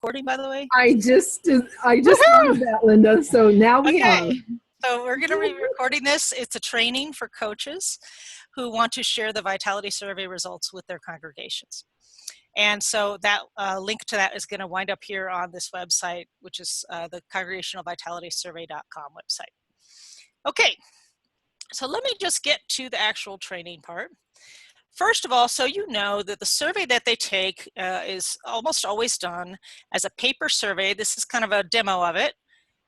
recording, by the way? I just wanted that, Linda. So now we are. So we're going to be recording this. It's a training for coaches who want to share the vitality survey results with their congregations. And so that link to that is going to wind up here on this website, which is the Congregational Vitality Survey.com website. Okay, so let me just get to the actual training part. First of all, so you know that the survey that they take is almost always done as a paper survey. This is kind of a demo of it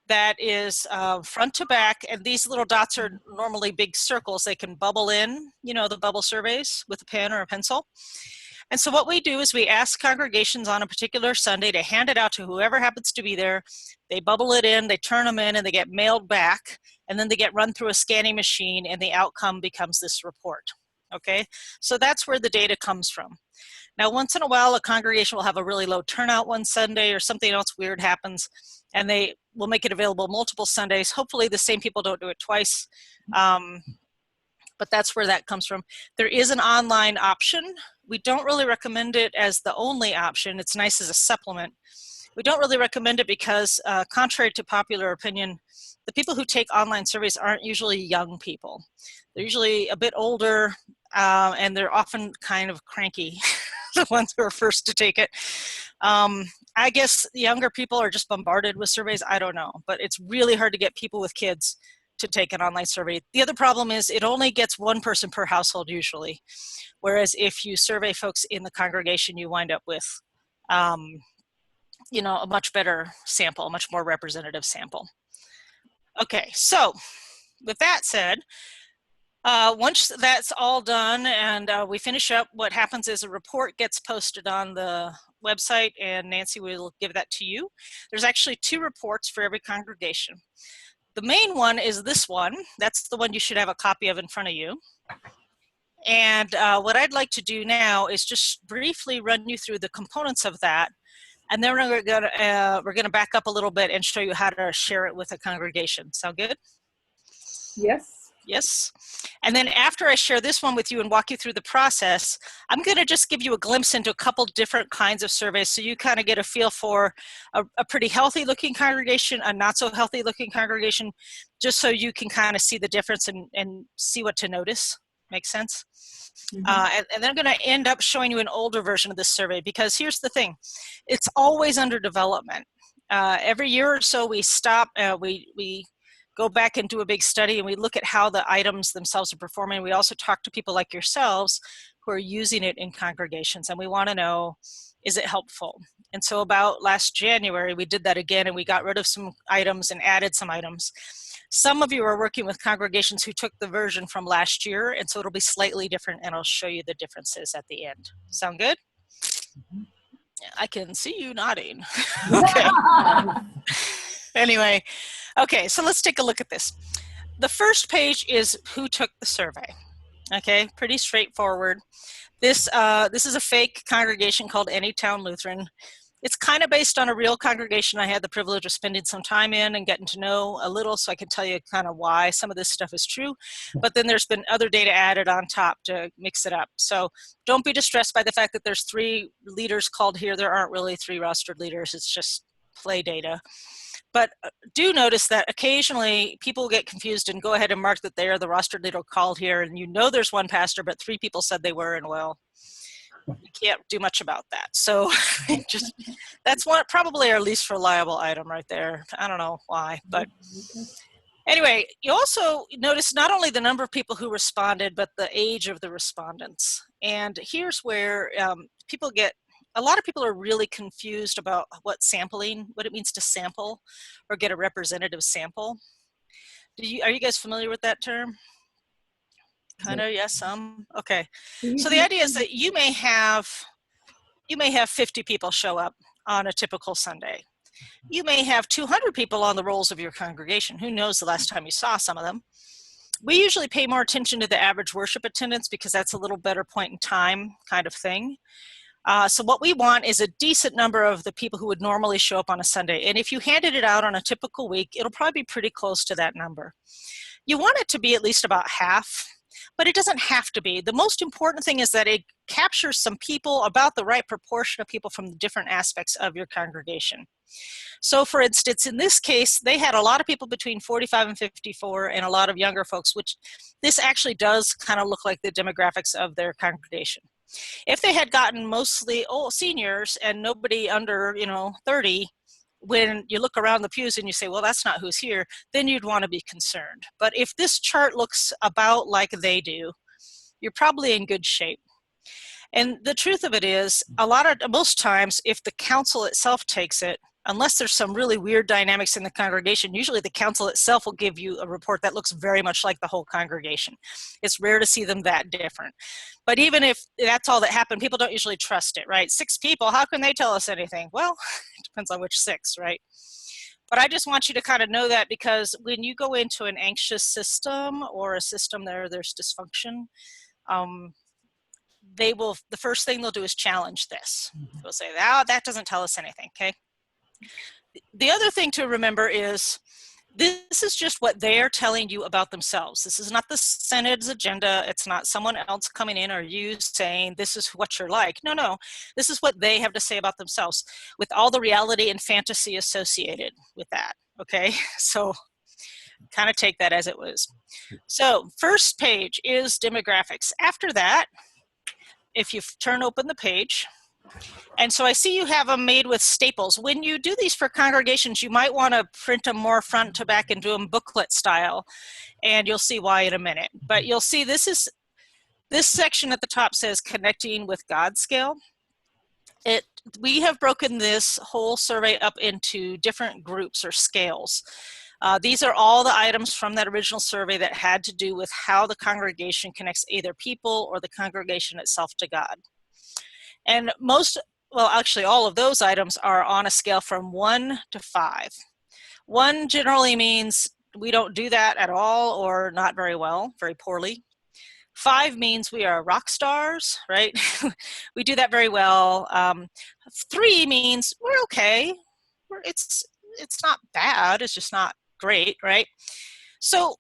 that is front to back, and these little dots are normally big circles. They can bubble in, you know, the bubble surveys with a pen or a pencil. And so what we do is we ask congregations on a particular Sunday to hand it out to whoever happens to be there. They bubble it in, they turn them in, and they get mailed back, and then they get run through a scanning machine, and the outcome becomes this report. Okay, so that's where the data comes from. Now, once in a while, a congregation will have a really low turnout one Sunday, or something else weird happens, and they will make it available multiple Sundays. Hopefully the same people don't do it twice, but that's where that comes from. There is an online option. We don't really recommend it as the only option. It's nice as a supplement. We don't really recommend it because, contrary to popular opinion, the people who take online surveys aren't usually young people. They're usually a bit older, and they're often kind of cranky, the ones who are first to take it. I guess younger people are just bombarded with surveys. I don't know, but it's really hard to get people with kids to take an online survey. The other problem is it only gets one person per household usually, whereas if you survey folks in the congregation, you wind up with you know, a much better sample, a much more representative sample. Okay, so with that said, once that's all done and we finish up, what happens is a report gets posted on the website, and Nancy will give that to you. There's actually 2 reports for every congregation. The main one is this one. That's the one you should have a copy of in front of you. And what I'd like to do now is just briefly run you through the components of that, and then we're going to back up a little bit and show you how to share it with a congregation. Sound good? Yes. Yes. And then after I share this one with you and walk you through the process, I'm going to just give you a glimpse into a couple different kinds of surveys so you kind of get a feel for a pretty healthy looking congregation, a not so healthy looking congregation, just so you can kind of see the difference and see what to notice. Makes sense? Mm-hmm. And then I'm going to end up showing you an older version of this survey, because here's the thing. It's always under development. Every year or so we stop, we go back and do a big study, and we look at how the items themselves are performing. We also talk to people like yourselves who are using it in congregations, and we want to know, is it helpful? And so about last January, we did that again, and we got rid of some items and added some items. Some of you are working with congregations who took the version from last year, and so it'll be slightly different, and I'll show you the differences at the end. Sound good? Mm-hmm. I can see you nodding. Okay. Anyway, okay, so let's take a look at this. The first page is who took the survey. Okay, pretty straightforward. This is a fake congregation called Anytown Lutheran. It's kind of based on a real congregation I had the privilege of spending some time in and getting to know a little, so I can tell you kind of why some of this stuff is true. But then there's been other data added on top to mix it up. So don't be distressed by the fact that there's 3 leaders called here. There aren't really 3 rostered leaders. It's just play data. But do notice that occasionally people get confused and go ahead and mark that they are the rostered leader called here, and you know there's 1 pastor, but 3 people said they were, and well, you can't do much about that. So just that's probably our least reliable item right there. I don't know why, but anyway, you also notice not only the number of people who responded, but the age of the respondents. And here's where a lot of people are really confused about what it means to sample or get a representative sample. Are you guys familiar with that term? Kind of, yes, some. Okay. So the idea is that you may have 50 people show up on a typical Sunday. You may have 200 people on the rolls of your congregation. Who knows the last time you saw some of them? We usually pay more attention to the average worship attendance because that's a little better point in time kind of thing. So what we want is a decent number of the people who would normally show up on a Sunday. And if you handed it out on a typical week, it'll probably be pretty close to that number. You want it to be at least about half. but it doesn't have to be. The most important thing is that it captures some people, about the right proportion of people from the different aspects of your congregation. So for instance, in this case, they had a lot of people between 45 and 54 and a lot of younger folks, which this actually does kind of look like the demographics of their congregation. If they had gotten mostly seniors and nobody under, 30, when you look around the pews and you say, well, that's not who's here, then you'd want to be concerned. But if this chart looks about like they do, you're probably in good shape. And the truth of it is, most times, if the council itself takes it, unless there's some really weird dynamics in the congregation, usually the council itself will give you a report that looks very much like the whole congregation. It's rare to see them that different. But even if that's all that happened, people don't usually trust it, right? 6 people, how can they tell us anything? Well, it depends on which 6, right? But I just want you to kind of know that, because when you go into an anxious system or a system there's dysfunction, the first thing they'll do is challenge this. They'll say, that doesn't tell us anything, okay? The other thing to remember is this is just what they're telling you about themselves. This is not the synod's agenda. It's not someone else coming in or you saying this is what you're like. No. This is what they have to say about themselves, with all the reality and fantasy associated with that, okay? So kind of take that as it was. So first page is demographics. After that, if you turn open the page, and so I see you have them made with staples. When you do these for congregations, you might want to print them more front to back and do them booklet style, and you'll see why in a minute. But you'll see this section at the top says connecting with God scale. We have broken this whole survey up into different groups or scales. These are all the items from that original survey that had to do with how the congregation connects either people or the congregation itself to God. And actually all of those items are on a scale from 1 to 5. 1 generally means we don't do that at all or not very well, very poorly. 5 means we are rock stars, right? We do that very well. 3 means we're okay. It's not bad, it's just not great, right? So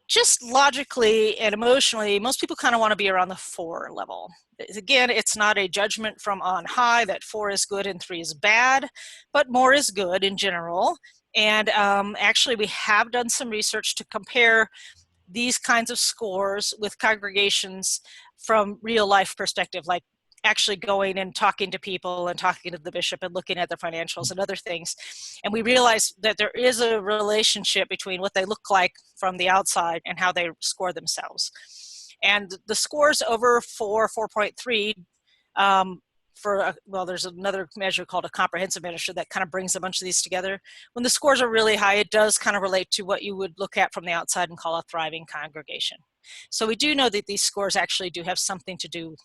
just logically and emotionally, most people kind of want to be around the 4 level. Again, it's not a judgment from on high that 4 is good and 3 is bad, but more is good in general. And actually, we have done some research to compare these kinds of scores with congregations from real life perspective, like actually going and talking to people and talking to the bishop and looking at their financials and other things. And we realized that there is a relationship between what they look like from the outside and how they score themselves. And the scores over 4.3, there's another measure called a comprehensive measure that kind of brings a bunch of these together. When the scores are really high, it does kind of relate to what you would look at from the outside and call a thriving congregation. So we do know that these scores actually do have something to do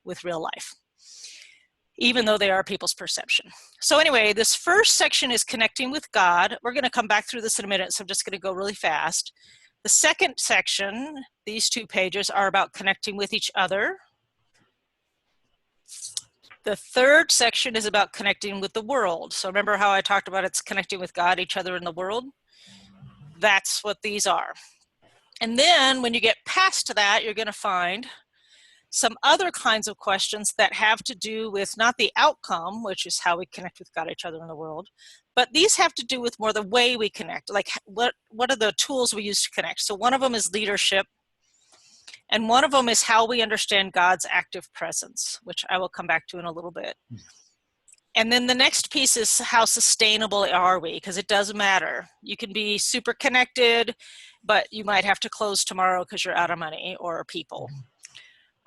with real life, even though they are people's perception. So anyway, this first section is connecting with God. We're going to come back through this in a minute, so I'm just going to go really fast. The second section, these 2 pages, are about connecting with each other. The third section is about connecting with the world. So remember how I talked about it's connecting with God, each other, and the world? That's what these are. And then when you get past that, you're going to find some other kinds of questions that have to do with not the outcome, which is how we connect with God, each other, and the world, but these have to do with more the way we connect, like what are the tools we use to connect. So one of them is leadership, and one of them is how we understand God's active presence, which I will come back to in a little bit. And then the next piece is how sustainable are we, because it does matter. You can be super connected, but you might have to close tomorrow because you're out of money or people.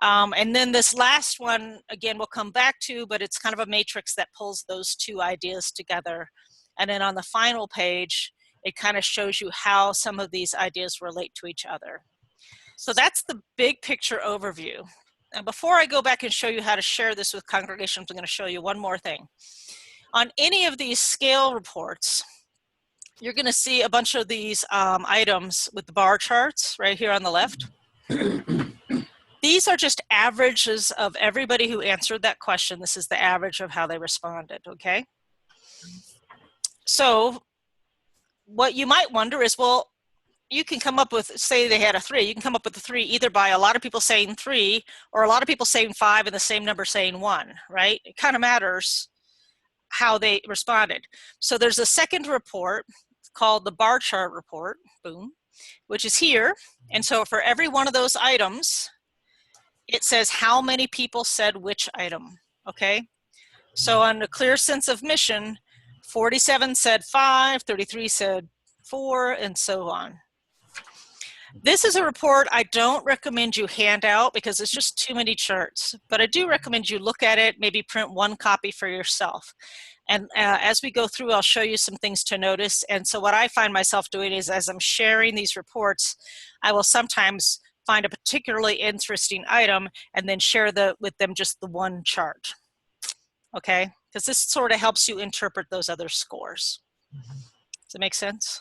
And then this last one, again, we'll come back to, but it's kind of a matrix that pulls those 2 ideas together. And then on the final page, it kind of shows you how some of these ideas relate to each other. So that's the big picture overview. And before I go back and show you how to share this with congregations, I'm going to show you one more thing. On any of these scale reports, you're going to see a bunch of these items with the bar charts right here on the left. These are just averages of everybody who answered that question. This is the average of how they responded, okay? So what you might wonder is, well, you can come up with, say they had a 3, you can come up with a 3 either by a lot of people saying 3 or a lot of people saying 5 and the same number saying 1, right? It kind of matters how they responded. So there's a second report called the bar chart report, boom, which is here. And so for every one of those items, it says how many people said which item, okay? So on a clear sense of mission, 47 said 5, 33 said 4, and so on. This is a report I don't recommend you hand out because it's just too many charts, but I do recommend you look at it, maybe print one copy for yourself. And as we go through, I'll show you some things to notice. And so what I find myself doing is as I'm sharing these reports, I will sometimes find a particularly interesting item and then share with them just the one chart, okay? Because this sort of helps you interpret those other scores. Does it make sense?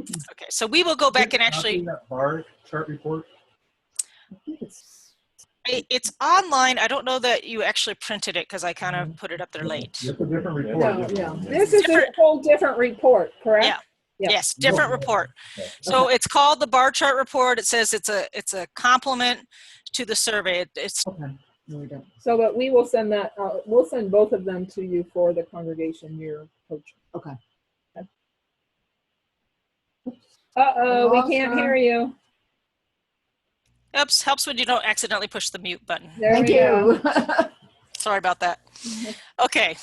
Okay, so we will go back and actually. That bar chart report? It's online. I don't know that you actually printed it because I kind of put it up there late. It's a different report. No, yeah. This is a whole different report, correct? Yeah. Yeah. Yes, different report. So it's called the bar chart report. It says it's a complement to the survey. It's okay. No, we don't. So, but we will send that. We'll send both of them to you for the congregation year coach. Okay. Uh-oh, we can't hear you. Oops, helps when you don't accidentally push the mute button. Thank you. Sorry about that. Okay,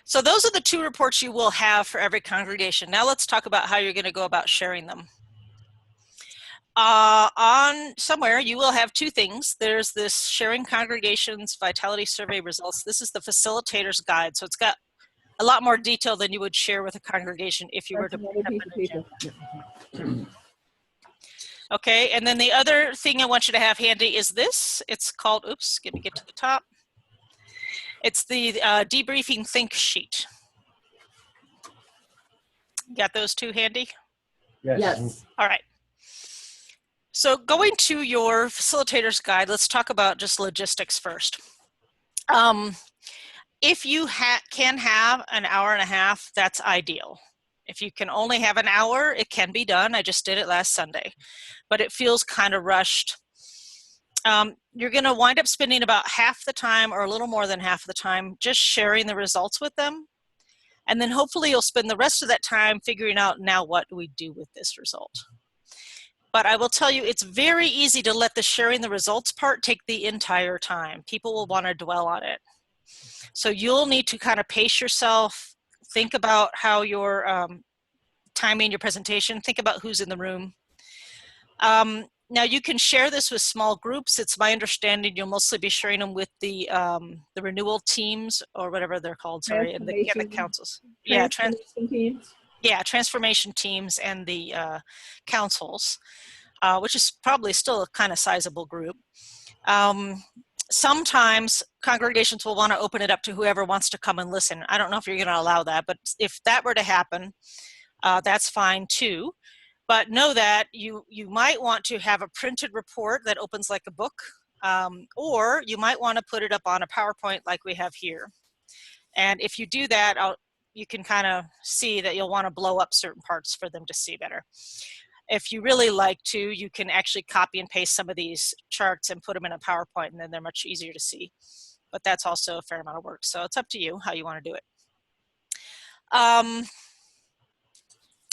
so those are the 2 reports you will have for every congregation. Now let's talk about how you're going to go about sharing them. On somewhere, you will have 2 things. There's this Sharing Congregations Vitality Survey Results. This is the facilitator's guide, so it's got a lot more detail than you would share with a congregation if you were to pick up an agenda. Okay, and then the other thing I want you to have handy is this. It's called, oops, let me get to the top. It's the debriefing think sheet. Got those 2 handy? Yes. All right. So going to your facilitator's guide, let's talk about just logistics first. If you can have an hour and a half, that's ideal. If you can only have an hour, it can be done. I just did it last Sunday, but it feels kind of rushed. You're going to wind up spending about half the time or a little more than half the time just sharing the results with them. And then hopefully you'll spend the rest of that time figuring out, now what do we do with this result? But I will tell you, it's very easy to let the sharing the results part take the entire time. People will want to dwell on it. So you'll need to kind of pace yourself, think about how you're timing your presentation, think about who's in the room. Now you can share this with small groups. It's my understanding you'll mostly be sharing them with the renewal teams or whatever they're called, sorry, and the councils. Yeah, teams. Yeah, transformation teams and the councils, which is probably still a kind of sizable group. Sometimes congregations will want to open it up to whoever wants to come and listen. I don't know if you're going to allow that, but if that were to happen, that's fine too. But know that you might want to have a printed report that opens like a book, or you might want to put it up on a PowerPoint like we have here. And if you do that, you can kind of see that you'll want to blow up certain parts for them to see better. If you really like to, you can actually copy and paste some of these charts and put them in a PowerPoint, and then they're much easier to see. But that's also a fair amount of work. So it's up to you how you want to do it.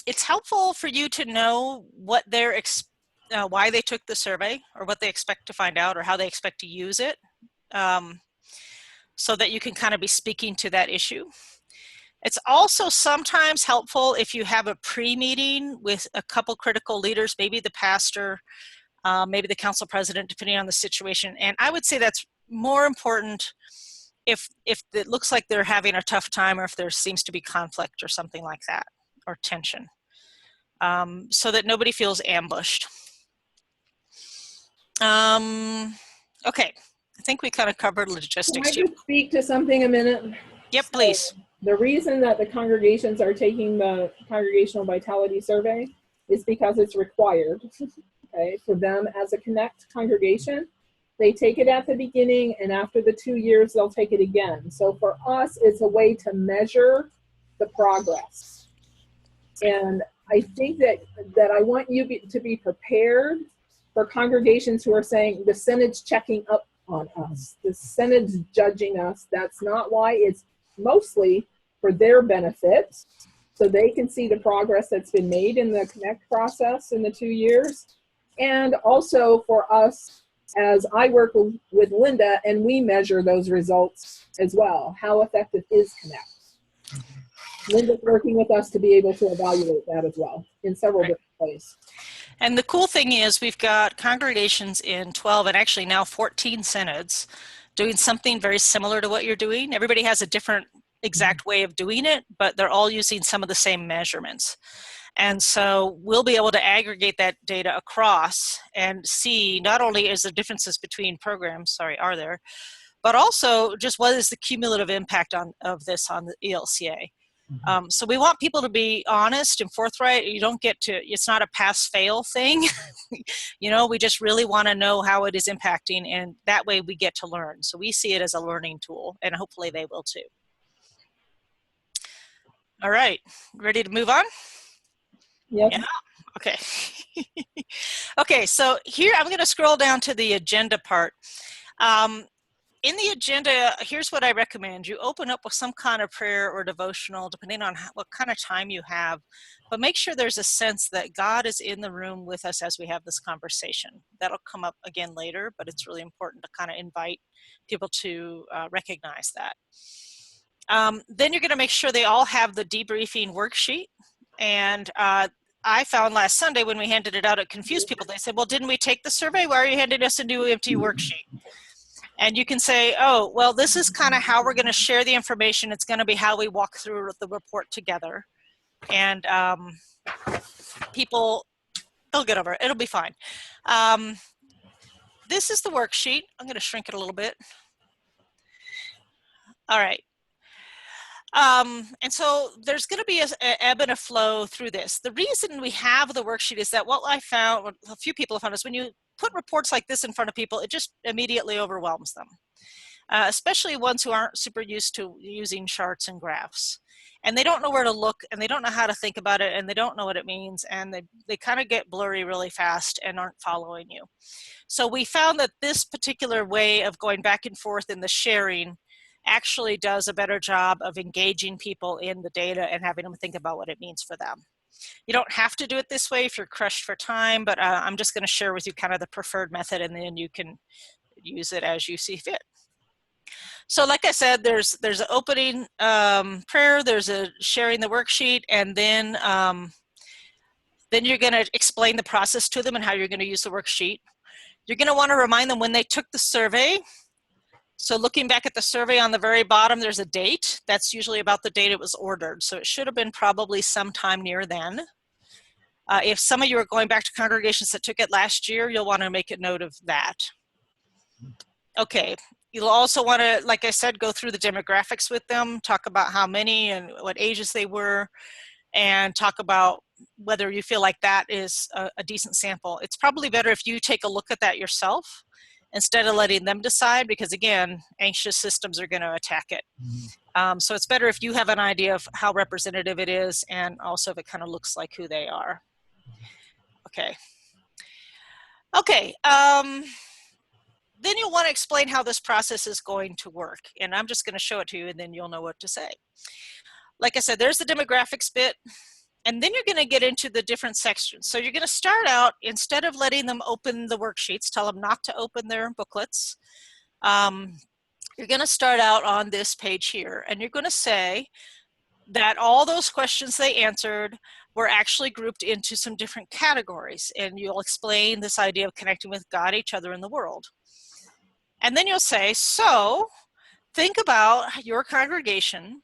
It's helpful for you to know what they're why they took the survey, or what they expect to find out, or how they expect to use it, so that you can kind of be speaking to that issue. It's also sometimes helpful if you have a pre-meeting with a couple critical leaders, maybe the pastor, maybe the council president, depending on the situation. And I would say that's more important if it looks like they're having a tough time, or if there seems to be conflict or something like that, or tension, so that nobody feels ambushed. Okay, I think we kind of covered logistics. Can I just speak to something a minute? Yep, please. The reason that the congregations are taking the Congregational Vitality Survey is because it's required, okay, for them as a Connect congregation. They take it at the beginning, and after the 2 years, they'll take it again. So for us, it's a way to measure the progress. And I think that I want you to be prepared for congregations who are saying the synod's checking up on us, the synod's judging us. That's not why. It's mostly for their benefit, so they can see the progress that's been made in the Connect process in the 2 years, and also for us, as I work with Linda and we measure those results as well. How effective is Connect? Linda's working with us to be able to evaluate that as well in several different ways. And the cool thing is we've got congregations in 12 and actually now 14 synods doing something very similar to what you're doing. Everybody has a different exact way of doing it, but they're all using some of the same measurements. And so we'll be able to aggregate that data across and see not only is there differences between programs, are there, but also just what is the cumulative impact of this on the ELCA. So we want people to be honest and forthright. You don't get to, it's not a pass-fail thing. You know, we just really want to know how it is impacting, and that way we get to learn. So we see it as a learning tool, and hopefully they will too. All right, ready to move on? Yes. Yeah. Okay. Okay, so here I'm going to scroll down to the agenda part. In the agenda, here's what I recommend. You open up with some kind of prayer or devotional, depending on what kind of time you have, but make sure there's a sense that God is in the room with us as we have this conversation. That'll come up again later, but it's really important to kind of invite people to recognize that. Then you're going to make sure they all have the debriefing worksheet. And I found last Sunday when we handed it out, it confused people. They said, well, didn't we take the survey? Why are you handing us a new empty worksheet? And you can say, oh, well, this is kind of how we're going to share the information. It's going to be how we walk through the report together. And people, they'll get over it. It'll be fine. This is the worksheet. I'm going to shrink it a little bit. All right. And so there's going to be an ebb and a flow through this. The reason we have the worksheet is that what I found, what a few people have found, is when you put reports like this in front of people, it just immediately overwhelms them, especially ones who aren't super used to using charts and graphs. And they don't know where to look, and they don't know how to think about it, and they don't know what it means, and they kind of get blurry really fast and aren't following you. So we found that this particular way of going back and forth in the sharing actually does a better job of engaging people in the data and having them think about what it means for them. You don't have to do it this way if you're crushed for time, but I'm just going to share with you kind of the preferred method, and then you can use it as you see fit. So like I said, there's an opening prayer, there's a sharing the worksheet, and then you're going to explain the process to them and how you're going to use the worksheet. You're going to want to remind them when they took the survey. So looking back at the survey on the very bottom, there's a date. That's usually about the date it was ordered. So it should have been probably sometime near then. If some of you are going back to congregations that took it last year, you'll want to make a note of that. Okay, you'll also want to, like I said, go through the demographics with them, talk about how many and what ages they were, and talk about whether you feel like that is a decent sample. It's probably better if you take a look at that yourself instead of letting them decide, because again, anxious systems are going to attack it. So it's better if you have an idea of how representative it is, and also if it kind of looks like who they are. Okay. Okay. Then you'll want to explain how this process is going to work. And I'm just going to show it to you, and then you'll know what to say. Like I said, there's the demographics bit. And then you're going to get into the different sections. So you're going to start out, instead of letting them open the worksheets, tell them not to open their booklets. You're going to start out on this page here, and you're going to say that all those questions they answered were actually grouped into some different categories. And you'll explain this idea of connecting with God, each other, and the world. And then you'll say, so think about your congregation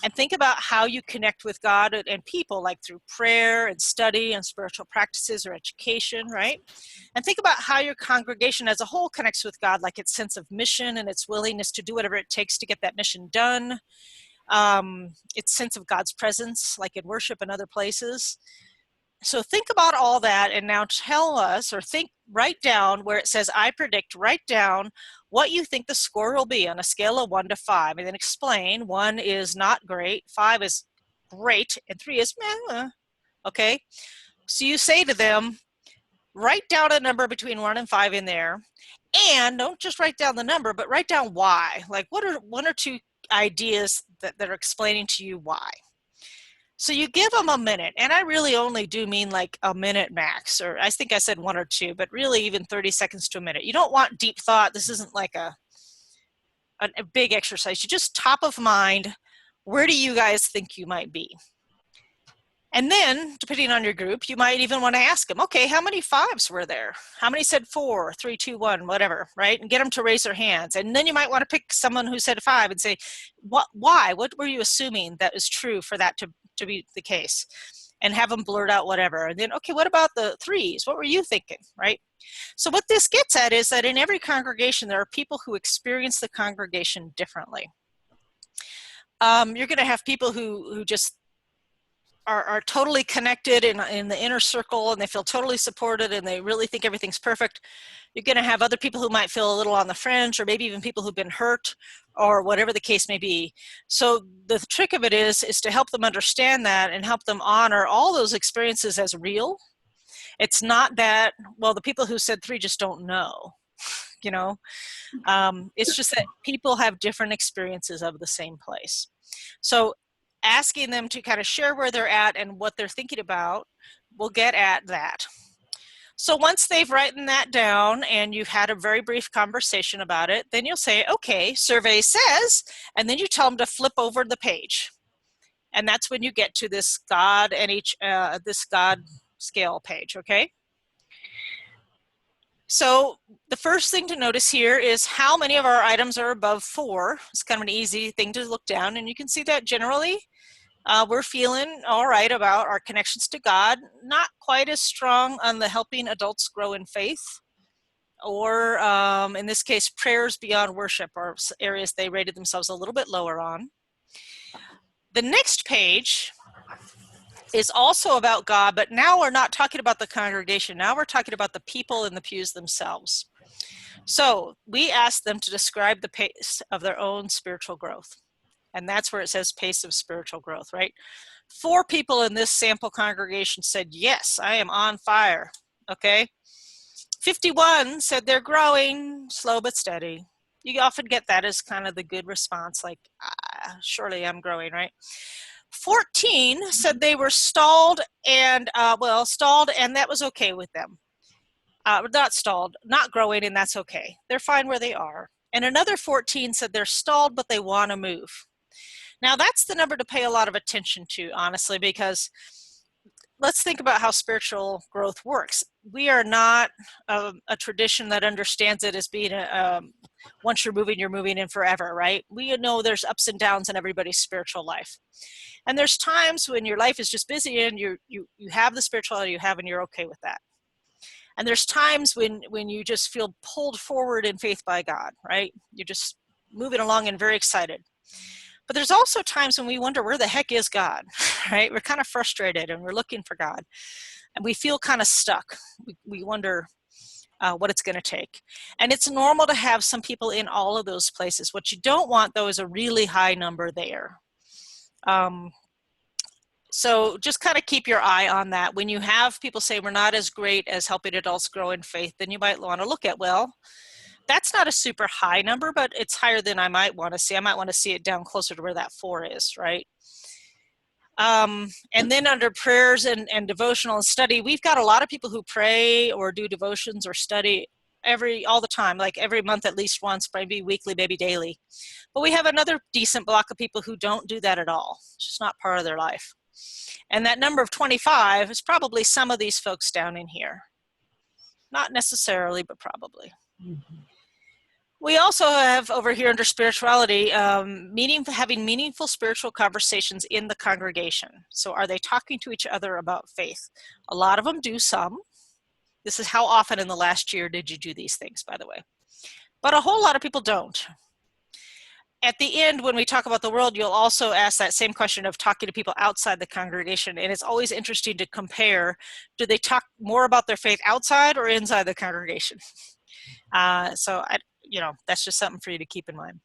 and think about how you connect with God and people, like through prayer and study and spiritual practices or education, right? And think about how your congregation as a whole connects with God, like its sense of mission and its willingness to do whatever it takes to get that mission done, its sense of God's presence, like in worship and other places. So think about all that, and now tell us, or write down where it says, I predict, write down what you think the score will be on a scale of 1 to 5, and then explain. 1 is not great, 5 is great, and 3 is meh. okay? So you say to them, write down a number between 1 and 5 in there, and don't just write down the number, but write down why. Like, what are 1 or 2 ideas that are explaining to you why? So you give them a minute, and I really only do mean like a minute max, or I think I said 1 or 2, but really even 30 seconds to a minute. You don't want deep thought. This isn't like a big exercise. You just top of mind, where do you guys think you might be? And then, depending on your group, you might even want to ask them, okay, how many 5s were there? How many said 4, 3, 2, 1, whatever, right? And get them to raise their hands. And then you might want to pick someone who said 5 and say, why? What were you assuming that is true for that to be the case? And have them blurt out whatever. And then, okay, what about the 3s? What were you thinking, right? So what this gets at is that in every congregation, there are people who experience the congregation differently. You're going to have people who just are totally connected in the inner circle, and they feel totally supported, and they really think everything's perfect. You're going to have other people who might feel a little on the fringe, or maybe even people who've been hurt, or whatever the case may be. So the trick of it is to help them understand that and help them honor all those experiences as real. It's not that, well, the people who said 3 just don't know, you know. It's just that people have different experiences of the same place. So asking them to kind of share where they're at and what they're thinking about will get at that. So once they've written that down and you've had a very brief conversation about it, then you'll say, okay, survey says, and then you tell them to flip over the page. And that's when you get to this God scale page, okay? So the first thing to notice here is how many of our items are above 4. It's kind of an easy thing to look down, and you can see that generally we're feeling all right about our connections to God, not quite as strong on the helping adults grow in faith, or in this case, prayers beyond worship are areas they rated themselves a little bit lower on. The next page is also about God, but now we're not talking about the congregation. Now we're talking about the people in the pews themselves. So we asked them to describe the pace of their own spiritual growth. And that's where it says pace of spiritual growth, right? 4 people in this sample congregation said, yes, I am on fire, okay? 51 said they're growing, slow but steady. You often get that as kind of the good response, like, surely I'm growing, right? 14 said they were stalled and that was okay with them. Not stalled, not growing, and that's okay. They're fine where they are. And another 14 said they're stalled, but they want to move. Now that's the number to pay a lot of attention to, honestly, because let's think about how spiritual growth works. We are not a tradition that understands it as being once you're moving in forever, right? We know there's ups and downs in everybody's spiritual life. And there's times when your life is just busy and you have the spirituality you have and you're okay with that. And there's times when you just feel pulled forward in faith by God, right? You're just moving along and very excited. But there's also times when we wonder, where the heck is God, right? We're kind of frustrated and we're looking for God. And we feel kind of stuck. We wonder what it's going to take. And it's normal to have some people in all of those places. What you don't want, though, is a really high number there. So just kind of keep your eye on that. When you have people say we're not as great as helping adults grow in faith, then you might want to look at, well, that's not a super high number, but it's higher than I might want to see. I might want to see it down closer to where that 4 is, right? And then under prayers and devotional and study, we've got a lot of people who pray or do devotions or study all the time, like every month at least once, maybe weekly, maybe daily. But we have another decent block of people who don't do that at all. It's just not part of their life. And that number of 25 is probably some of these folks down in here. Not necessarily, but probably. Mm-hmm. We also have over here under spirituality, having meaningful spiritual conversations in the congregation. So are they talking to each other about faith? A lot of them do some. This is how often in the last year did you do these things, by the way. But a whole lot of people don't. At the end, when we talk about the world, you'll also ask that same question of talking to people outside the congregation. And it's always interesting to compare, do they talk more about their faith outside or inside the congregation? That's just something for you to keep in mind.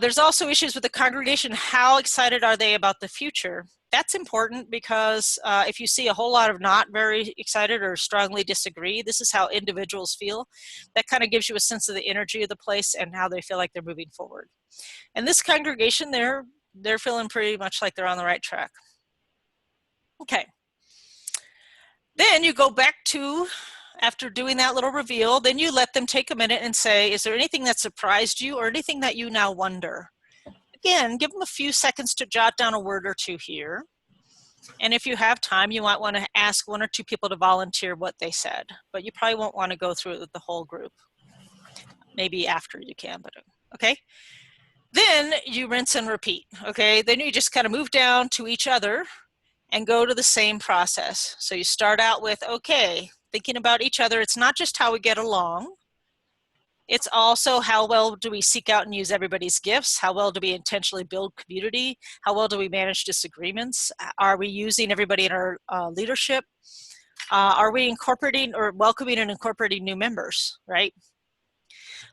There's also issues with the congregation. How excited are they about the future? That's important because if you see a whole lot of not very excited or strongly disagree, this is how individuals feel. That kind of gives you a sense of the energy of the place and how they feel like they're moving forward. And this congregation, they're feeling pretty much like they're on the right track. Okay. Then you go back to, after doing that little reveal, then you let them take a minute and say, is there anything that surprised you or anything that you now wonder? Again, give them a few seconds to jot down a word or two here. And if you have time, you might want to ask one or two people to volunteer what they said, but you probably won't want to go through it with the whole group. Maybe after you can, but okay. Then you rinse and repeat, okay? Then you just kind of move down to each other and go to the same process. So you start out with, okay, thinking about each other. It's not just how we get along. It's also how well do we seek out and use everybody's gifts? How well do we intentionally build community? How well do we manage disagreements? Are we using everybody in our leadership? Are we incorporating or welcoming and incorporating new members, right?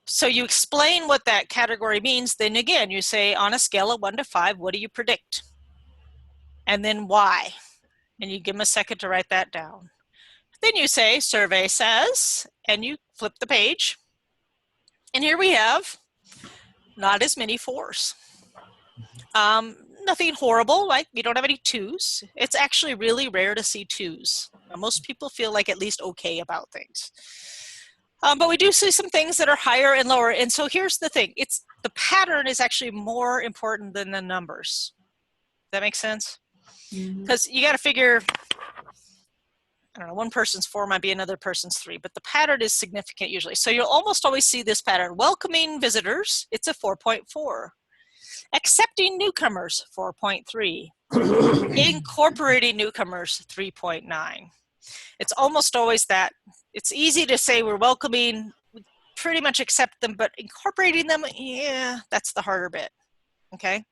So you explain what that category means. Then again, you say on a scale of 1 to 5, what do you predict? And then why? And you give them a second to write that down. Then you say, survey says, and you flip the page. And here we have not as many 4s. Nothing horrible, like you don't have any 2s. It's actually really rare to see 2s. Most people feel like at least okay about things. But we do see some things that are higher and lower. And so here's the thing. The pattern is actually more important than the numbers. Does that make sense? Because you got to figure, I don't know, one person's 4 might be another person's 3, but the pattern is significant usually. So you'll almost always see this pattern. Welcoming visitors, it's a 4.4. Accepting newcomers, 4.3. Incorporating newcomers, 3.9. It's almost always that. It's easy to say we're welcoming, we pretty much accept them, but incorporating them, yeah, that's the harder bit, okay?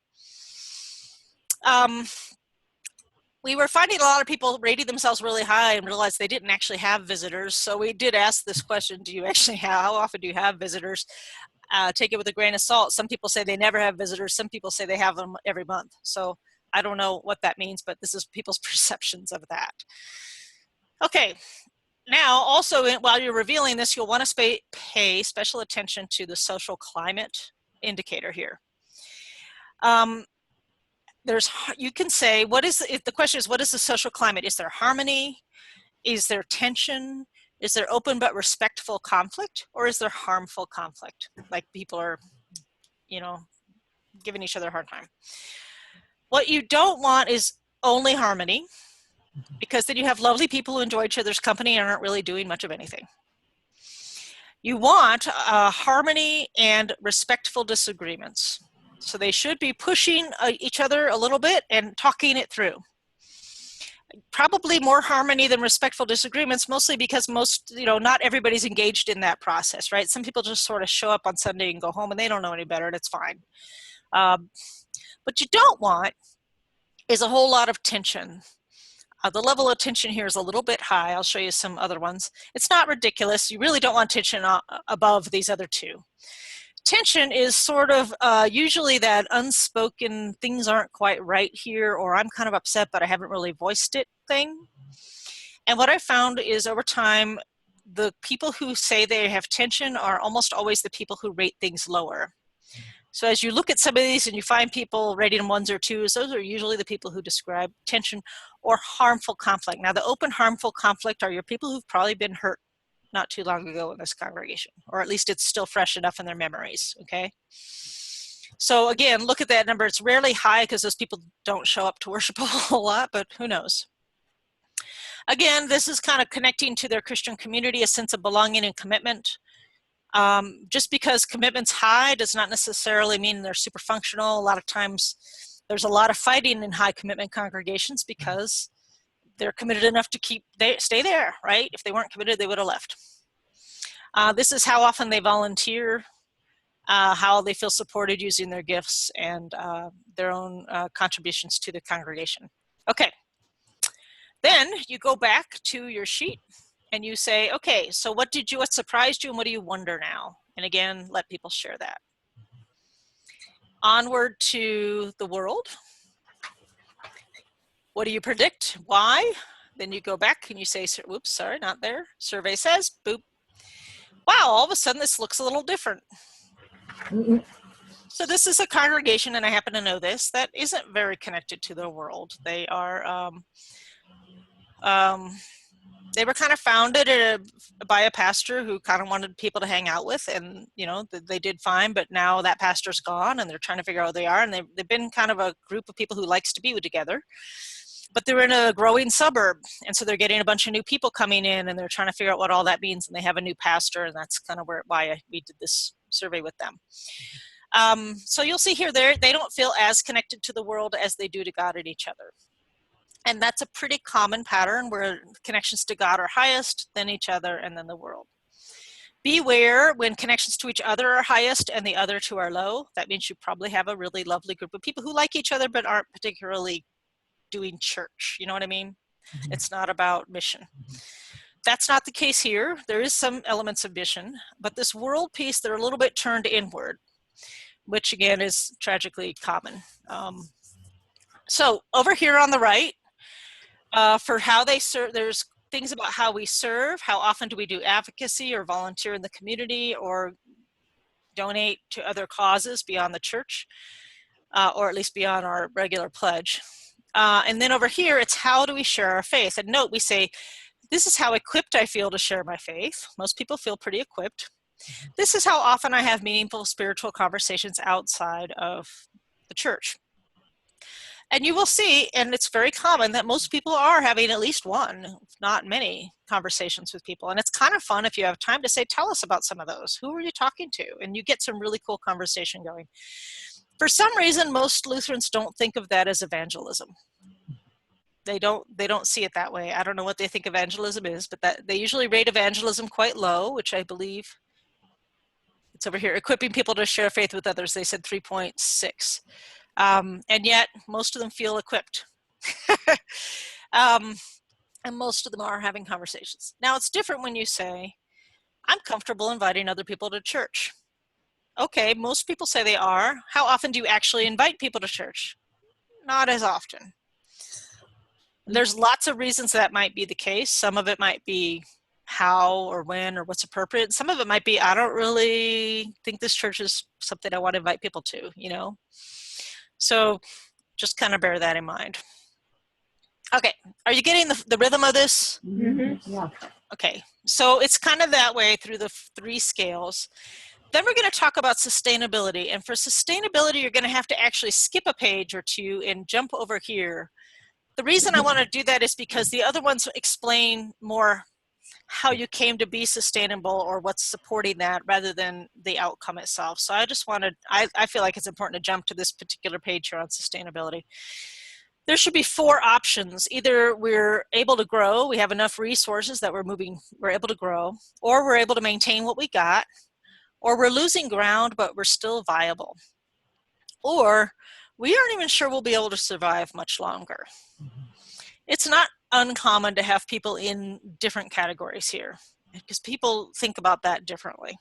We were finding a lot of people rating themselves really high and realized they didn't actually have visitors. So we did ask this question, do you actually have, how often do you have visitors? Take it with a grain of salt. Some people say they never have visitors. Some people say they have them every month. So I don't know what that means, but this is people's perceptions of that. Okay, now also while you're revealing this, you'll want to pay special attention to the social climate indicator here. You can say, the question is, what is the social climate? Is there harmony? Is there tension? Is there open but respectful conflict? Or is there harmful conflict? Like people are, giving each other a hard time. What you don't want is only harmony, because then you have lovely people who enjoy each other's company and aren't really doing much of anything. You want harmony and respectful disagreements. So they should be pushing each other a little bit and talking it through. Probably more harmony than respectful disagreements, mostly because not everybody's engaged in that process, right? Some people just sort of show up on Sunday and go home and they don't know any better, and it's fine. What you don't want is a whole lot of tension. The level of tension here is a little bit high. I'll show you some other ones. It's not ridiculous. You really don't want tension above these other two. Tension is sort of usually that unspoken, things aren't quite right here, or I'm kind of upset but I haven't really voiced it thing. And what I found is over time, the people who say they have tension are almost always the people who rate things lower. So as you look at some of these and you find people rating them 1s or 2s, those are usually the people who describe tension or harmful conflict. Now the open harmful conflict are your people who've probably been hurt not too long ago in this congregation, or at least it's still fresh enough in their memories, okay? So again, look at that number. It's rarely high because those people don't show up to worship a whole lot, but who knows? Again, this is kind of connecting to their Christian community, a sense of belonging and commitment. Just because commitment's high does not necessarily mean they're super functional. A lot of times there's a lot of fighting in high commitment congregations because they're committed enough to stay there, right? If they weren't committed, they would have left. This is how often they volunteer, how they feel supported using their gifts and their own contributions to the congregation. Okay, then you go back to your sheet and you say, okay, so what surprised you and what do you wonder now? And again, let people share that. Onward to the world. What do you predict? Why? Then you go back and you say, whoops, sorry, not there. Survey says, boop. Wow, all of a sudden this looks a little different. So this is a congregation, and I happen to know this, that isn't very connected to the world. They are, they were kind of founded by a pastor who kind of wanted people to hang out with, and you know they did fine, but now that pastor's gone and they're trying to figure out who they are, and they've been kind of a group of people who likes to be together, but they're in a growing suburb, and so they're getting a bunch of new people coming in, and they're trying to figure out what all that means, and they have a new pastor, and that's kind of why we did this survey with them. So you'll see here they don't feel as connected to the world as they do to God and each other. And that's a pretty common pattern where connections to God are highest, then each other, and then the world. Beware when connections to each other are highest and the other two are low. That means you probably have a really lovely group of people who like each other but aren't particularly doing church. You know what I mean? Mm-hmm. It's not about mission. Mm-hmm. That's not the case here. There is some elements of mission, but this world piece, they're a little bit turned inward, which again is tragically common. So over here on the right, for how they serve, there's things about how we serve, how often do we do advocacy or volunteer in the community or donate to other causes beyond the church, or at least beyond our regular pledge. And then over here, it's how do we share our faith? And note, we say, this is how equipped I feel to share my faith. Most people feel pretty equipped. This is how often I have meaningful spiritual conversations outside of the church. And you will see, and it's very common, that most people are having at least one, if not many, conversations with people. And it's kind of fun if you have time to say, tell us about some of those. Who are you talking to? And you get some really cool conversation going. For some reason, most Lutherans don't think of that as evangelism. They don't see it that way. I don't know what they think evangelism is, but that they usually rate evangelism quite low, which I believe it's over here. Equipping people to share faith with others, they said 3.6. And yet most of them feel equipped. And most of them are having conversations. Now it's different when you say, I'm comfortable inviting other people to church. Okay, most people say they are. How often do you actually invite people to church? Not as often. There's lots of reasons that might be the case. Some of it might be how or when or what's appropriate. Some of it might be, I don't really think this church is something I want to invite people to, you know? So just kind of bear that in mind. Okay, are you getting the rhythm of this? Mm-hmm. Yeah. Okay, so it's kind of that way through the 3 scales. Then we're going to talk about sustainability. And for sustainability, you're going to have to actually skip a page or 2 and jump over here. The reason I want to do that is because the other ones explain more how you came to be sustainable or what's supporting that rather than the outcome itself. So I just wanted, I feel like it's important to jump to this particular page here on sustainability. There should be 4 options. Either we're able to grow, we have enough resources that we're able to grow, or we're able to maintain what we got, or we're losing ground, but we're still viable. Or we aren't even sure we'll be able to survive much longer. It's not uncommon to have people in different categories here because people think about that differently.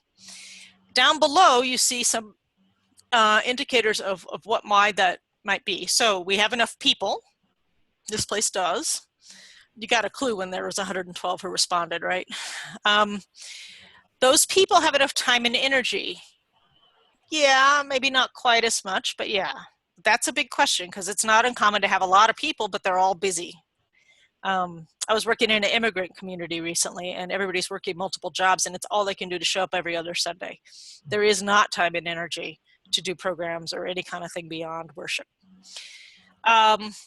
Down below, you see some indicators of why that might be. So we have enough people. This place does. You got a clue when there was 112 who responded, right? Those people have enough time and energy. Yeah, maybe not quite as much, but yeah. That's a big question because it's not uncommon to have a lot of people, but they're all busy. I was working in an immigrant community recently, and everybody's working multiple jobs, and it's all they can do to show up every other Sunday. There is not time and energy to do programs or any kind of thing beyond worship.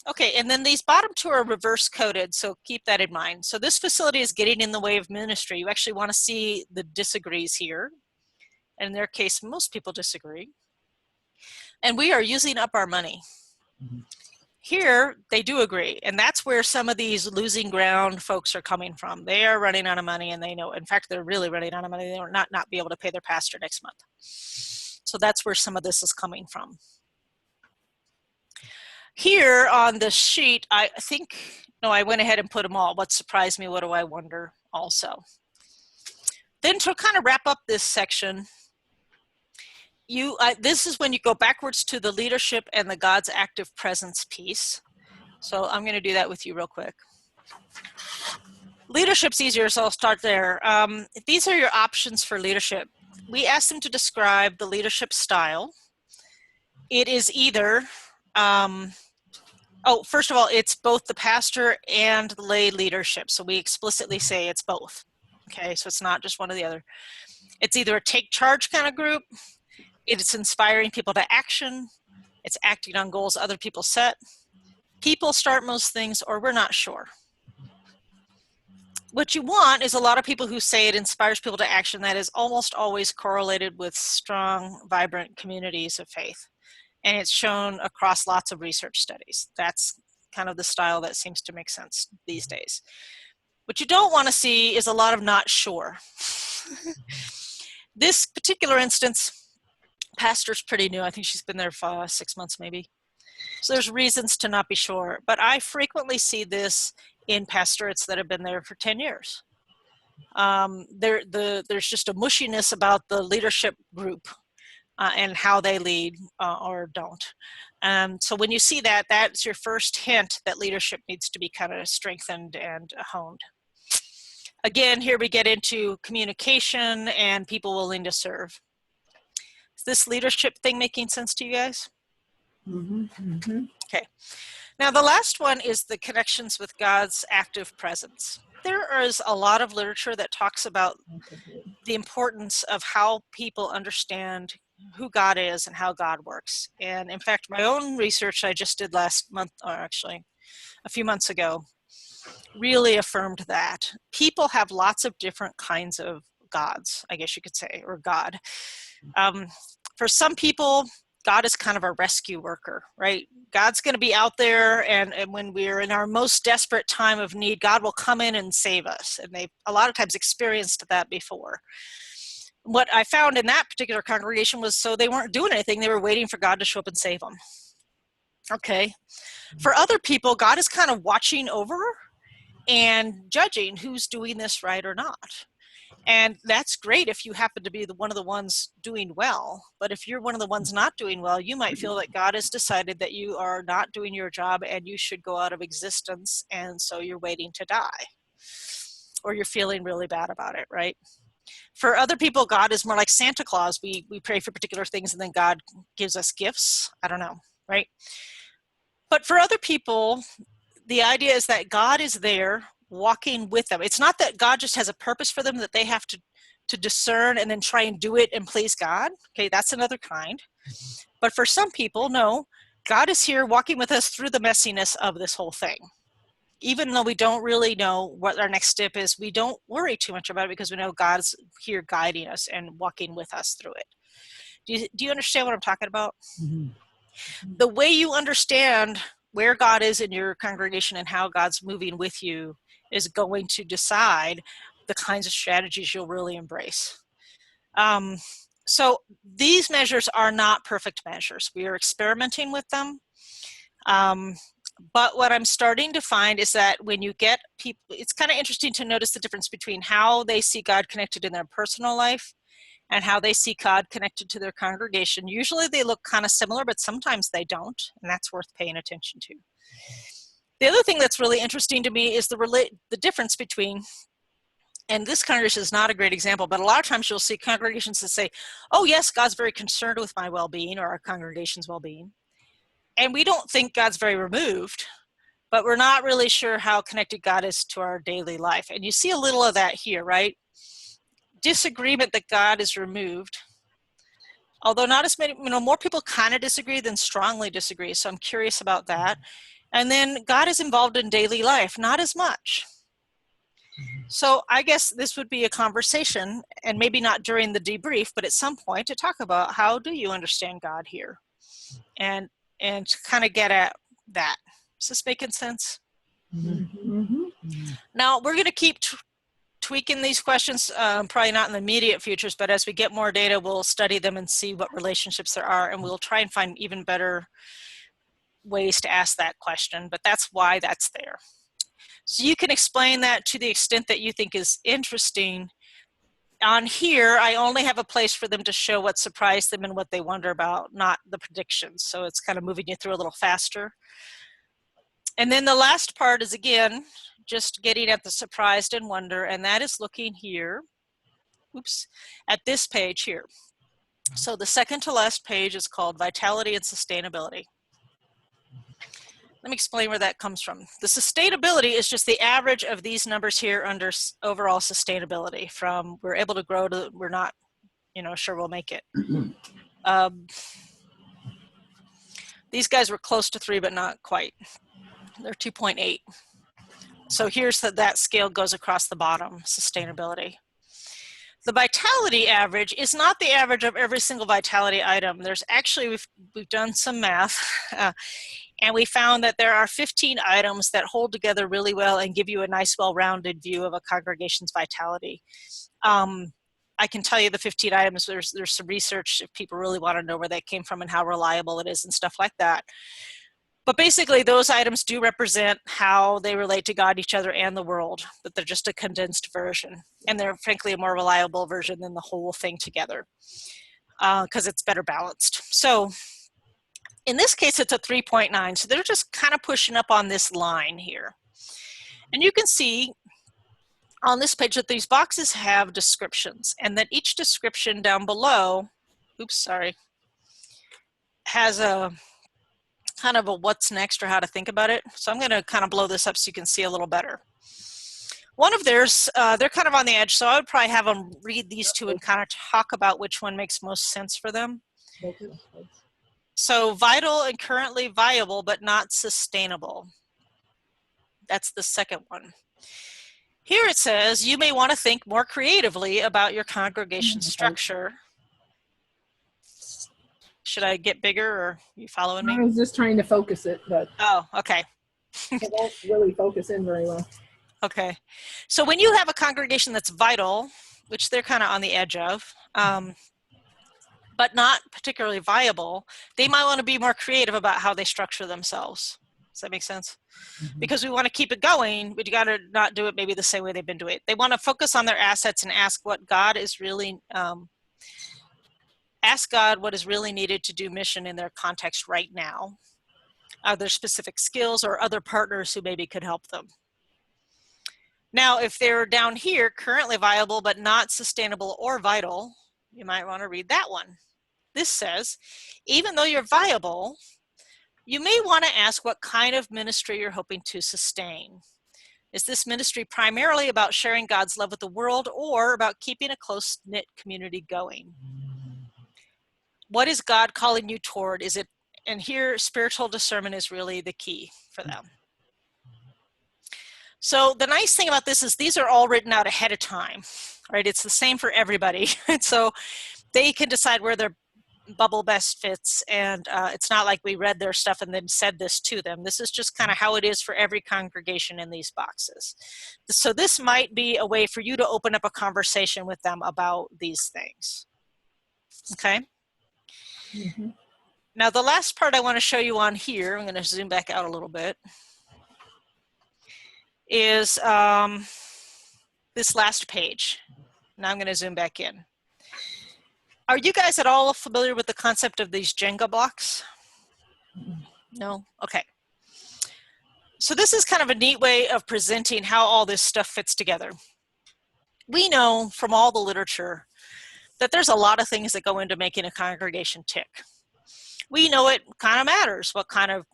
Okay, and then these bottom 2 are reverse coded, so keep that in mind. So this facility is getting in the way of ministry. You actually want to see the disagrees here. And in their case, most people disagree. And we are using up our money. Mm-hmm. Here, they do agree, and that's where some of these losing ground folks are coming from. They are running out of money, and they know, in fact, they're really running out of money. They will not be able to pay their pastor next month. So that's where some of this is coming from. Here on the sheet, I went ahead and put them all. What surprised me, what do I wonder also? Then to kind of wrap up this section, this is when you go backwards to the leadership and the God's active presence piece. So I'm going to do that with you real quick. Leadership's easier, so I'll start there. These are your options for leadership. We asked them to describe the leadership style. It is either, first of all, it's both the pastor and the lay leadership. So we explicitly say it's both. Okay, so it's not just one or the other. It's either a take charge kind of group, it's inspiring people to action, it's acting on goals other people set, people start most things, or we're not sure. What you want is a lot of people who say it inspires people to action that is almost always correlated with strong, vibrant communities of faith. And it's shown across lots of research studies. That's kind of the style that seems to make sense these days. What you don't want to see is a lot of not sure. This particular instance, pastor's pretty new. I think she's been there for 6 months maybe. So there's reasons to not be sure. But I frequently see this in pastorates that have been there for 10 years. There's just a mushiness about the leadership group and how they lead or don't. So when you see that, that's your first hint that leadership needs to be kind of strengthened and honed. Again, here we get into communication and people willing to serve. Is this leadership thing making sense to you guys? Mm-hmm. Mm-hmm. Okay. Now the last one is the connections with God's active presence. There is a lot of literature that talks about the importance of how people understand who God is and how God works. And in fact, my own research I just did last month, or actually a few months ago, really affirmed that. People have lots of different kinds of gods, I guess you could say, or God. For some people, God is kind of a rescue worker, right? God's going to be out there, and when we're in our most desperate time of need, God will come in and save us. And they've a lot of times experienced that before. What I found in that particular congregation was so they weren't doing anything. They were waiting for God to show up and save them. Okay. For other people, God is kind of watching over and judging who's doing this right or not. And that's great if you happen to be one of the ones doing well. But if you're one of the ones not doing well, you might feel that God has decided that you are not doing your job and you should go out of existence. And so you're waiting to die. Or you're feeling really bad about it, right? For other people, God is more like Santa Claus. We pray for particular things and then God gives us gifts. I don't know, right? But for other people, the idea is that God is there walking with them. It's not that God just has a purpose for them that they have to discern and then try and do it and please God. Okay, that's another kind. But for some people, no, God is here walking with us through the messiness of this whole thing. Even though we don't really know what our next step is, we don't worry too much about it because we know God's here guiding us and walking with us through it. Do you understand what I'm talking about? Mm-hmm. The way you understand where God is in your congregation and how God's moving with you is going to decide the kinds of strategies you'll really embrace. So these measures are not perfect measures. We are experimenting with them. But what I'm starting to find is that when you get people, it's kind of interesting to notice the difference between how they see God connected in their personal life and how they see God connected to their congregation. Usually they look kind of similar, but sometimes they don't, and that's worth paying attention to. The other thing that's really interesting to me is the difference between, and this congregation is not a great example, but a lot of times you'll see congregations that say, oh yes, God's very concerned with my well-being or our congregation's well-being. And we don't think God's very removed, but we're not really sure how connected God is to our daily life. And you see a little of that here, right? Disagreement that God is removed. Although not as many, more people kind of disagree than strongly disagree. So I'm curious about that. And then God is involved in daily life, not as much. So I guess this would be a conversation, and maybe not during the debrief, but at some point to talk about how do you understand God here? And to kind of get at that. Is this making sense? Mm-hmm. Now, we're going to keep tweaking these questions, probably not in the immediate futures, but as we get more data, we'll study them and see what relationships there are, and we'll try and find even better ways to ask that question, but that's why that's there. So you can explain that to the extent that you think is interesting. on here, I only have a place for them to show what surprised them and what they wonder about, not the predictions. So it's kind of moving you through a little faster. And then the last part is, again, just getting at the surprised and wonder, and that is looking here, oops, at this page here. So the second to last page is called Vitality and Sustainability. Let me explain where that comes from. The sustainability is just the average of these numbers here under overall sustainability, from we're able to grow to we're not, sure we'll make it. These guys were close to 3, but not quite. They're 2.8. So here's that scale goes across the bottom, sustainability. The vitality average is not the average of every single vitality item. There's actually, we've done some math, and we found that there are 15 items that hold together really well and give you a nice, well-rounded view of a congregation's vitality. I can tell you the 15 items. There's some research if people really want to know where that came from and how reliable it is and stuff like that. But basically, those items do represent how they relate to God, each other, and the world, but they're just a condensed version. And they're, frankly, a more reliable version than the whole thing together, because it's better balanced. So in this case, it's a 3.9. So they're just kind of pushing up on this line here. And you can see on this page that these boxes have descriptions, and that each description down below, has a kind of a what's next or how to think about it. So I'm going to kind of blow this up so you can see a little better. One of theirs, they're kind of on the edge, so I would probably have them read these two and kind of talk about which one makes most sense for them. So vital and currently viable, but not sustainable. That's the second one. Here it says, you may want to think more creatively about your congregation structure. Should I get bigger, or are you following me? I was just trying to focus it, but oh, okay. I won't really focus in very well. Okay. So when you have a congregation that's vital, which they're kind of on the edge of, but not particularly viable, they might want to be more creative about how they structure themselves. Does that make sense? Mm-hmm. Because we want to keep it going, but you got to not do it maybe the same way they've been doing it. They want to focus on their assets and ask what God is really, ask God what is really needed to do mission in their context right now. Are there specific skills or other partners who maybe could help them? Now, if they're down here, currently viable but not sustainable or vital, you might want to read that one. This says, even though you're viable, you may want to ask what kind of ministry you're hoping to sustain. Is this ministry primarily about sharing God's love with the world, or about keeping a close-knit community going? What is God calling you toward? Is it, and here spiritual discernment is really the key for them. So the nice thing about this is these are all written out ahead of time, right? It's the same for everybody. And so they can decide where their bubble best fits, and it's not like we read their stuff and then said this to them. This is just kind of how it is for every congregation in these boxes. So this might be a way for you to open up a conversation with them about these things. Okay? Mm-hmm. Now the last part I want to show you on here, I'm going to zoom back out a little bit, is this last page. Now I'm going to zoom back in. Are you guys at all familiar with the concept of these Jenga blocks? No? Okay. So this is kind of a neat way of presenting how all this stuff fits together. We know from all the literature that there's a lot of things that go into making a congregation tick. We know it kind of matters what kind of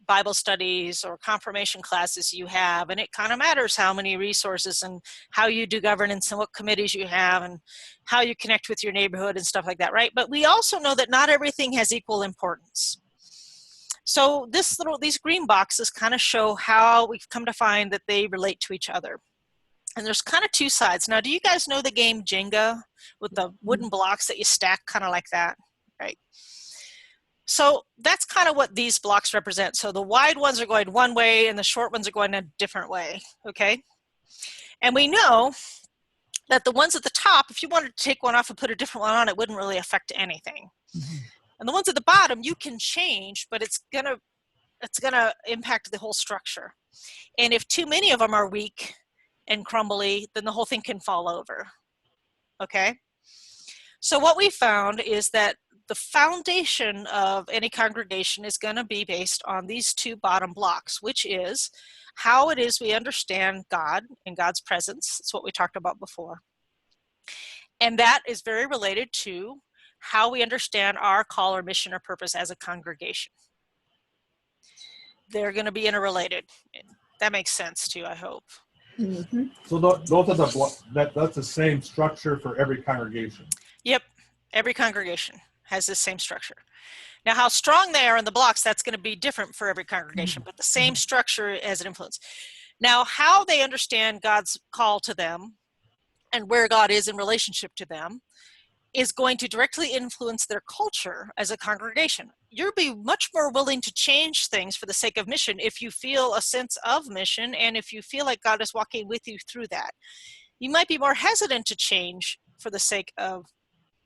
Bible studies or confirmation classes you have, and it kind of matters how many resources and how you do governance and what committees you have and how you connect with your neighborhood and stuff like that, right? But we also know that not everything has equal importance. So these green boxes kind of show how we've come to find that they relate to each other. And there's kind of two sides. Now, do you guys know the game Jenga with the wooden blocks that you stack kind of like that, right? So that's kind of what these blocks represent. So the wide ones are going one way and the short ones are going a different way, okay? And we know that the ones at the top, if you wanted to take one off and put a different one on, it wouldn't really affect anything. Mm-hmm. And the ones at the bottom, you can change, but it's gonna impact the whole structure. And if too many of them are weak and crumbly, then the whole thing can fall over. okay? So what we found is that the foundation of any congregation is going to be based on these two bottom blocks, which is how it is we understand God and God's presence. That's what we talked about before. And that is very related to how we understand our call or mission or purpose as a congregation. They're going to be interrelated. That makes sense too, I hope. Mm-hmm. So those are that's the same structure for every congregation. Yep, every congregation has the same structure. Now, how strong they are in the blocks, that's going to be different for every congregation, but the same structure as an influence. Now, how they understand God's call to them and where God is in relationship to them is going to directly influence their culture as a congregation. You'll be much more willing to change things for the sake of mission if you feel a sense of mission and if you feel like God is walking with you through that. You might be more hesitant to change for the sake of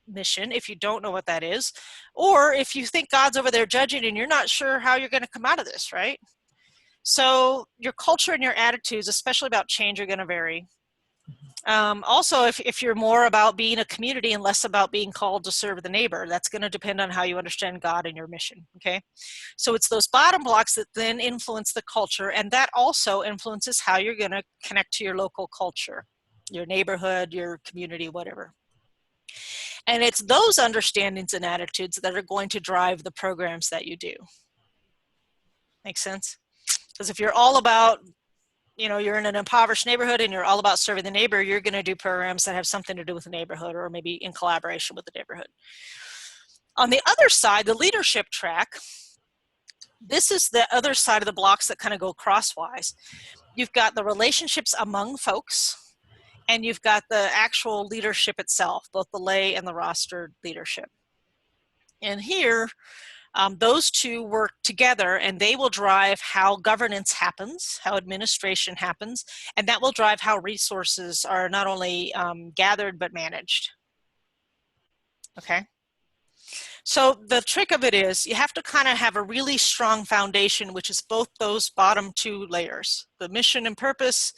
mission if you don't know what that is, or if you think God's over there judging and you're not sure how you're going to come out of this, right? So your culture and your attitudes, especially about change, are going to vary. Also, if you're more about being a community and less about being called to serve the neighbor, that's going to depend on how you understand God and your mission, okay? So it's those bottom blocks that then influence the culture, and that also influences how you're going to connect to your local culture, your neighborhood, your community, whatever. And it's those understandings and attitudes that are going to drive the programs that you do. Make sense? Because if you're all about, you're in an impoverished neighborhood and you're all about serving the neighbor, you're going to do programs that have something to do with the neighborhood or maybe in collaboration with the neighborhood. On the other side, the leadership track, this is the other side of the blocks that kind of go crosswise. You've got the relationships among folks, and you've got the actual leadership itself, both the lay and the rostered leadership. And here, those two work together, and they will drive how governance happens, how administration happens, and that will drive how resources are not only gathered but managed. Okay? So the trick of it is you have to kind of have a really strong foundation, which is both those bottom two layers, the mission and purpose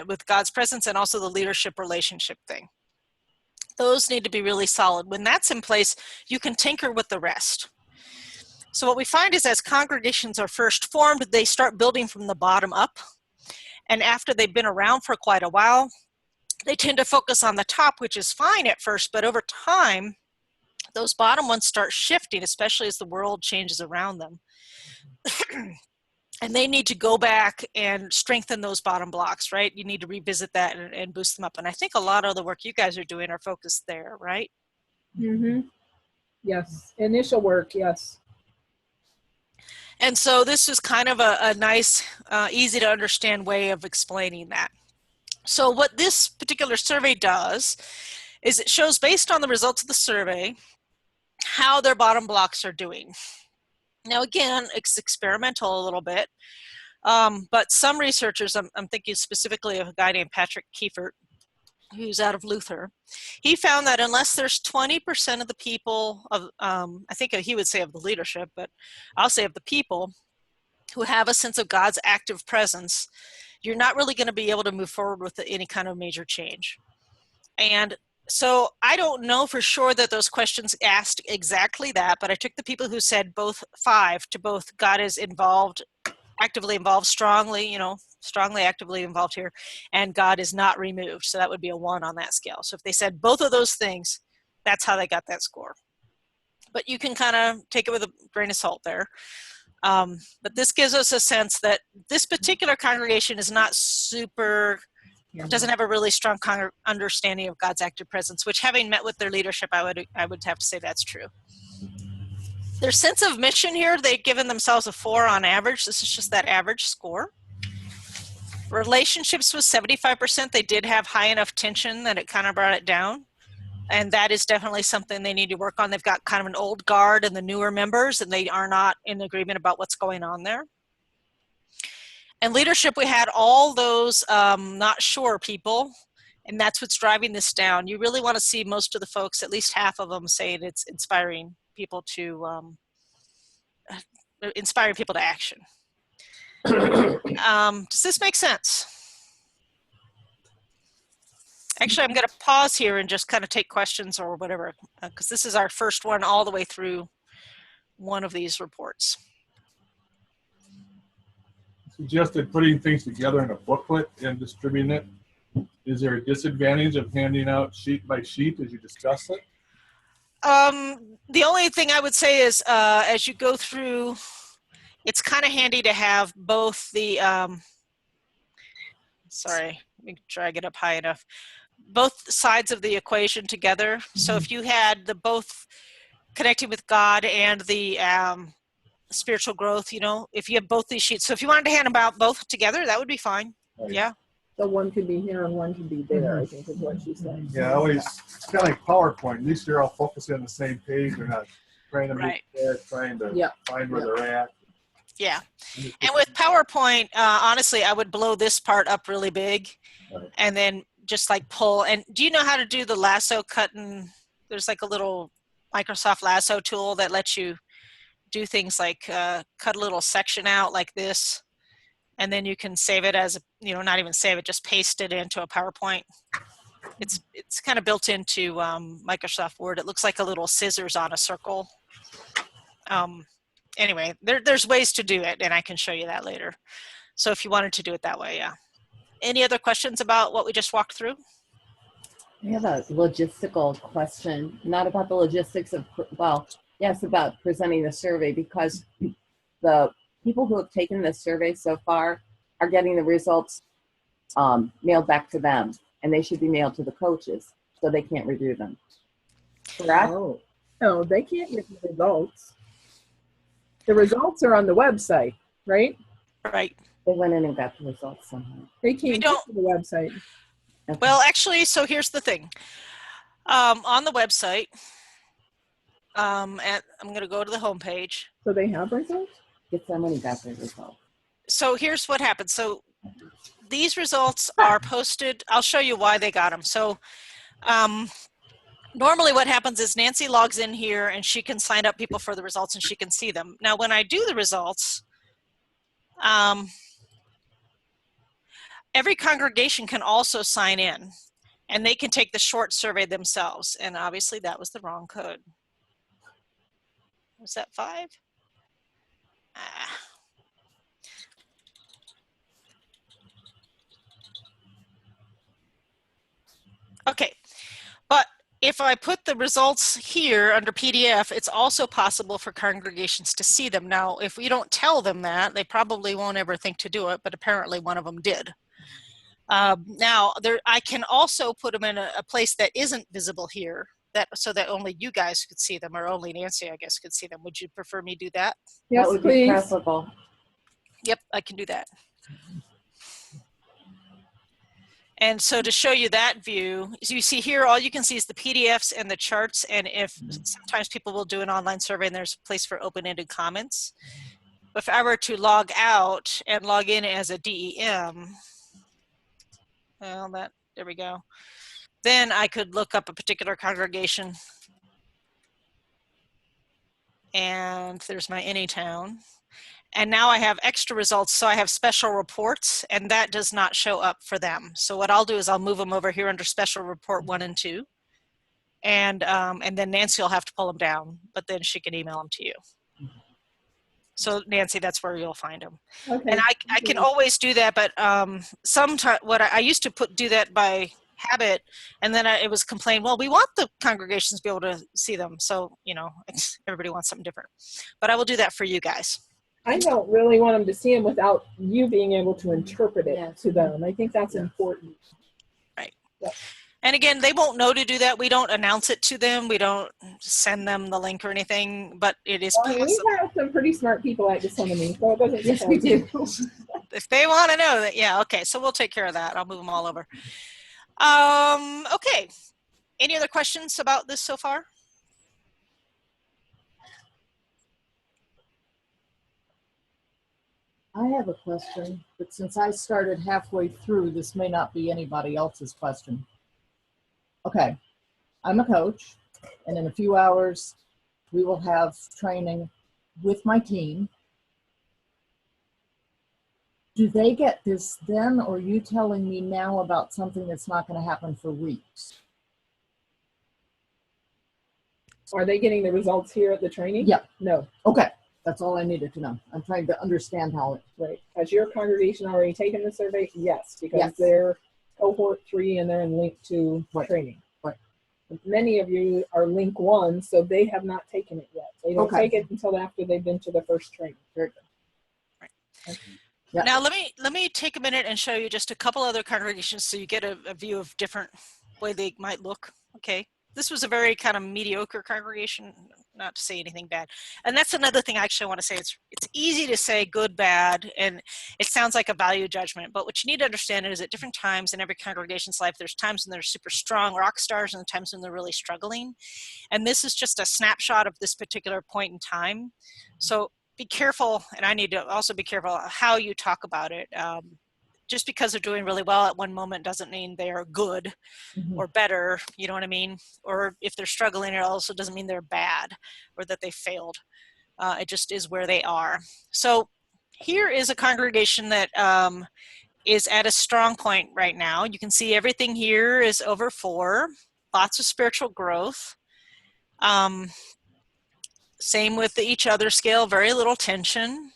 with God's presence and also the leadership relationship thing. Those need to be really solid. When that's in place, you can tinker with the rest. So what we find is as congregations are first formed, they start building from the bottom up. And after they've been around for quite a while, they tend to focus on the top, which is fine at first, but over time, those bottom ones start shifting, especially as the world changes around them. And they need to go back and strengthen those bottom blocks, right? You need to revisit that and boost them up. And I think a lot of the work you guys are doing are focused there, right? Mm-hmm. Yes. Initial work, yes. And so this is kind of a nice, easy to understand way of explaining that. So what this particular survey does is it shows, based on the results of the survey, how their bottom blocks are doing. Now, again, it's experimental a little bit, but some researchers, I'm thinking specifically of a guy named Patrick Kiefert, who's out of Luther. He found that unless there's 20% of the people of, I think he would say of the leadership, but I'll say of the people who have a sense of God's active presence, you're not really going to be able to move forward with any kind of major change. And so I don't know for sure that those questions asked exactly that, but I took the people who said both 5 to both God is involved, actively involved, strongly, strongly actively involved here, and God is not removed. So that would be a 1 on that scale. So if they said both of those things, that's how they got that score. But you can kind of take it with a grain of salt there. But this gives us a sense that this particular congregation is not doesn't have a really strong understanding of God's active presence, which, having met with their leadership, I would have to say that's true. Their sense of mission here, they've given themselves a 4 on average. This is just that average score. Relationships was 75%. They did have high enough tension that it kind of brought it down. And that is definitely something they need to work on. They've got kind of an old guard and the newer members, and they are not in agreement about what's going on there. And leadership, we had all those not sure people, and that's what's driving this down. You really want to see most of the folks, at least half of them, saying it's inspiring people to action. Does this make sense? Actually, I'm going to pause here and just kind of take questions or whatever, because this is our first one all the way through one of these reports. Suggested putting things together in a booklet and distributing it. Is there a disadvantage of handing out sheet by sheet as you discuss it? The only thing I would say is as you go through, it's kind of handy to have both the, sorry, let me drag it up high enough, both sides of the equation together. So if you had the both connecting with God and the spiritual growth, you know, if you have both these sheets. So if you wanted to hand them out both together, that would be fine. Right. Yeah. So one could be here and one could be there, I think is what she's saying. Yeah, always, it's kind of like PowerPoint. At least you're all focusing on the same page. They're not trying to Right. move there, trying to find where they're at. Yeah. And with PowerPoint, honestly, I would blow this part up really big and then just like pull. And do you know how to do the lasso cutting? There's like a little Microsoft lasso tool that lets you do things like cut a little section out like this. And then you can save it as, you know, not even save it, just paste it into a PowerPoint. It's kind of built into Microsoft Word. It looks like a little scissors on a circle. Anyway, there's ways to do it, and I can show you that later. So if you wanted to do it that way, yeah. Any other questions about what we just walked through? I have a logistical question, not about the logistics of, well, yes, about presenting the survey, because the people who have taken this survey so far are getting the results mailed back to them, and they should be mailed to the coaches, so they can't review them. Correct? Oh, no, they can't get the results. The results are on the website, right? Right. They went in and got the results somehow. They can't get to the website. Okay. Well, actually, so here's the thing. On the website, I'm going to go to the home page. So they have results? Get somebody got the results. So here's what happens. So these results are posted. I'll show you why they got them. So normally what happens is Nancy logs in here and she can sign up people for the results and she can see them. Now, when I do the results, every congregation can also sign in and they can take the short survey themselves. And obviously that was the wrong code. Was that 5? Okay, but if I put the results here under PDF, it's also possible for congregations to see them. Now, if we don't tell them that, they probably won't ever think to do it, but apparently one of them did. Now, I can also put them in a place that isn't visible here, so that only you guys could see them, or only Nancy, I guess, could see them. Would you prefer me do that? Yes, that would please. be preferable. Yep, I can do that. And so to show you that view, as you see here, all you can see is the PDFs and the charts. And if sometimes people will do an online survey and there's a place for open-ended comments. If I were to log out and log in as a DEM, well, there we go. Then I could look up a particular congregation. And there's my Anytown. And now I have extra results, so I have special reports, and that does not show up for them. So what I'll do is I'll move them over here under special report 1 and 2. And then Nancy will have to pull them down, but then she can email them to you. So Nancy, that's where you'll find them. Okay. And I can always do that, but sometimes what I used to do that by habit, and then it was complained, well, we want the congregations to be able to see them. So, you know, everybody wants something different. But I will do that for you guys. I don't really want them to see them without you being able to interpret it to them. I think that's important. Right. Yeah. And again, they won't know to do that. We don't announce it to them. We don't send them the link or anything, but it is possible. We have some pretty smart people at Gethsemane, so it doesn't. Yes, we do. If they want to know that, yeah, okay. So we'll take care of that. I'll move them all over. Okay. Any other questions about this so far? I have a question, but since I started halfway through, this may not be anybody else's question. Okay, I'm a coach, and in a few hours, we will have training with my team. Do they get this then, or are you telling me now about something that's not going to happen for weeks? Are they getting the results here at the training? Yeah. No. Okay, that's all I needed to know. I'm trying to understand how it. Right. Has your congregation already taken the survey? Yes, because Yes. they're cohort 3 and they're in link 2 Right. training. Right. Many of you are link 1, so they have not taken it yet. They don't Okay. take it until after they've been to the first training. Very good. Okay. Yeah. Now let me take a minute and show you just a couple other congregations so you get a view of different way they might look. Okay, this was a very kind of mediocre congregation, not to say anything bad. And that's another thing I actually want to say. It's easy to say good, bad, and it sounds like a value judgment. But what you need to understand is at different times in every congregation's life, there's times when they're super strong rock stars and times when they're really struggling. And this is just a snapshot of this particular point in time. So be careful, and I need to also be careful how you talk about it. Just because they're doing really well at one moment doesn't mean they're good or better, you know what I mean? Or if they're struggling, it also doesn't mean they're bad or that they failed. It just is where they are. So here is a congregation that is at a strong point right now. You can see everything here is over 4, lots of spiritual growth. Same with the each other scale, very little tension.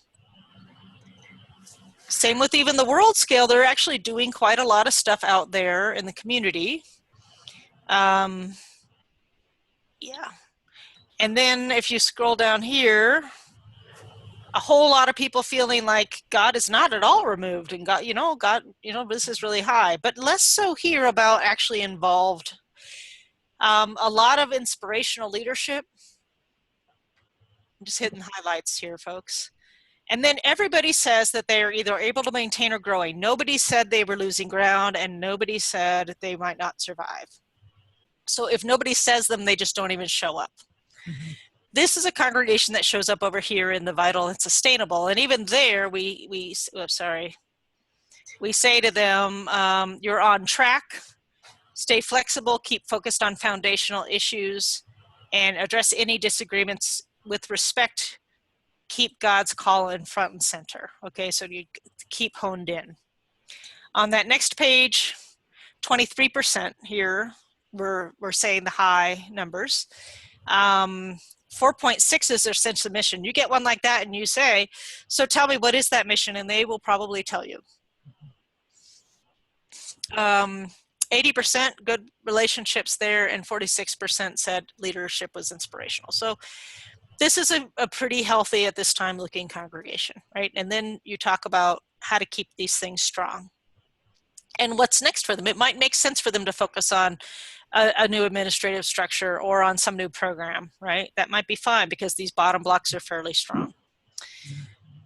Same with even the world scale. They're actually doing quite a lot of stuff out there in the community. Yeah. And then if you scroll down here, a whole lot of people feeling like God is not at all removed and God, this is really high, but less so here about actually involved. A lot of inspirational leadership. I'm just hitting highlights here, folks. And then everybody says that they are either able to maintain or growing. Nobody said they were losing ground, and nobody said they might not survive. So if nobody says them, they just don't even show up. This is a congregation that shows up over here in the vital and sustainable. And even there, we say to them, you're on track, stay flexible, keep focused on foundational issues, and address any disagreements with respect. Keep God's call in front and center. Okay, so you keep honed in. On that next page, 23% here, we're saying the high numbers. 4.6 is their sense of mission. You get one like that and you say, so tell me, what is that mission? And they will probably tell you. 80% good relationships there, and 46% said leadership was inspirational. So this is a pretty healthy at this time looking congregation, right? And then you talk about how to keep these things strong. And what's next for them? It might make sense for them to focus on a new administrative structure or on some new program, right? That might be fine because these bottom blocks are fairly strong.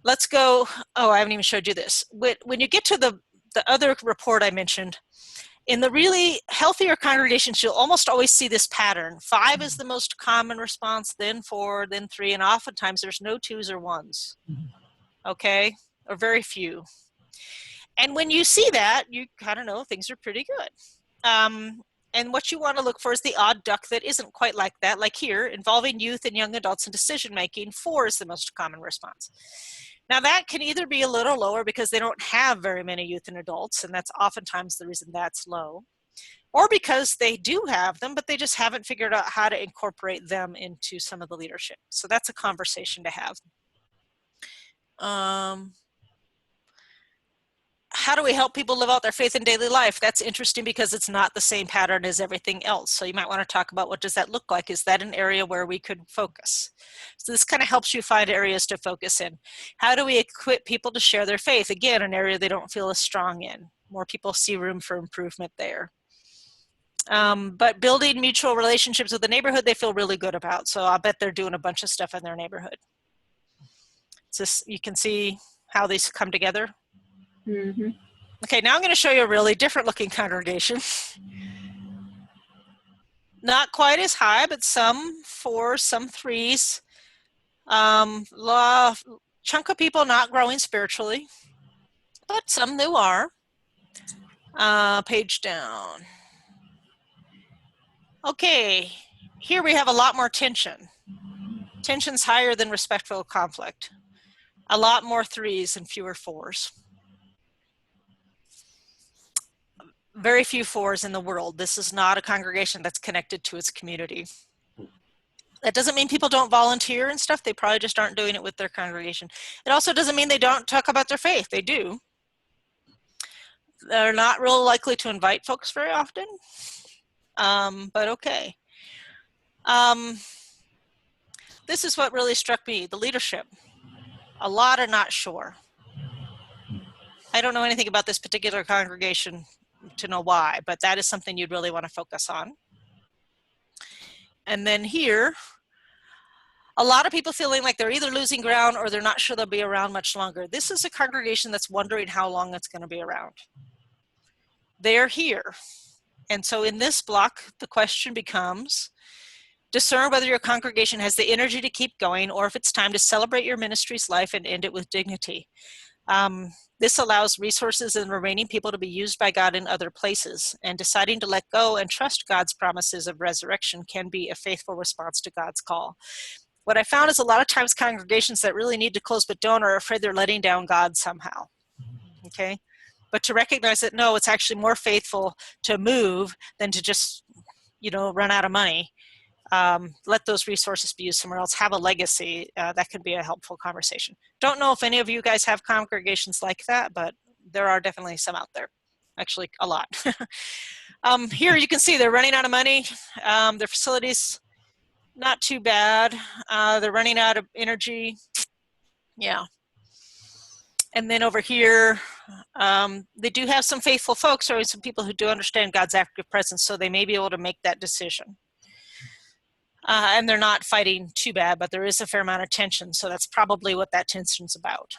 Let's go, I haven't even showed you this. When you get to the other report I mentioned, in the really healthier congregations, you'll almost always see this pattern. 5 is the most common response, then 4, then 3, and oftentimes there's no 2s or 1s, okay, or very few. And when you see that, you kind of know things are pretty good. And what you want to look for is the odd duck that isn't quite like that. Like here, involving youth and young adults in decision-making, 4 is the most common response. Now that can either be a little lower because they don't have very many youth and adults, and that's oftentimes the reason that's low, or because they do have them, but they just haven't figured out how to incorporate them into some of the leadership. So that's a conversation to have. How do we help people live out their faith in daily life? That's interesting because it's not the same pattern as everything else. So you might want to talk about, what does that look like? Is that an area where we could focus? So this kind of helps you find areas to focus in. How do we equip people to share their faith? Again, an area they don't feel as strong in. More people see room for improvement there. But building mutual relationships with the neighborhood, they feel really good about. So I bet they're doing a bunch of stuff in their neighborhood. So you can see how these come together. Mm-hmm. Okay, now I'm going to show you a really different looking congregation. Not quite as high, but some 4s, some 3s. Chunk of people not growing spiritually, but some who are. Page down. Okay, here we have a lot more tension. Tension's higher than respectful conflict. A lot more 3s and fewer 4s. very few 4s in the world. This is not a congregation that's connected to its community. That doesn't mean people don't volunteer and stuff. They probably just aren't doing it with their congregation. It also doesn't mean they don't talk about their faith. They do. They're not real likely to invite folks very often, but okay. This is what really struck me, the leadership. A lot are not sure. I don't know anything about this particular congregation to know why, but that is something you'd really want to focus on. And then here, a lot of people feeling like they're either losing ground or they're not sure they'll be around much longer. This is a congregation that's wondering how long it's going to be around. They're here. And so in this block, the question becomes, discern whether your congregation has the energy to keep going or if it's time to celebrate your ministry's life and end it with dignity. This allows resources and remaining people to be used by God in other places, and deciding to let go and trust God's promises of resurrection can be a faithful response to God's call. What I found is a lot of times congregations that really need to close but don't are afraid they're letting down God somehow, okay? But to recognize that, no, it's actually more faithful to move than to just, run out of money. Let those resources be used somewhere else, have a legacy. That could be a helpful conversation. Don't know if any of you guys have congregations like that, but there are definitely some out there, actually a lot. Here you can see they're running out of money. Their facilities, not too bad. They're running out of energy. Yeah. And then over here, they do have some faithful folks, or some people who do understand God's active presence, so they may be able to make that decision. And they're not fighting too bad, but there is a fair amount of tension, so that's probably what that tension's about.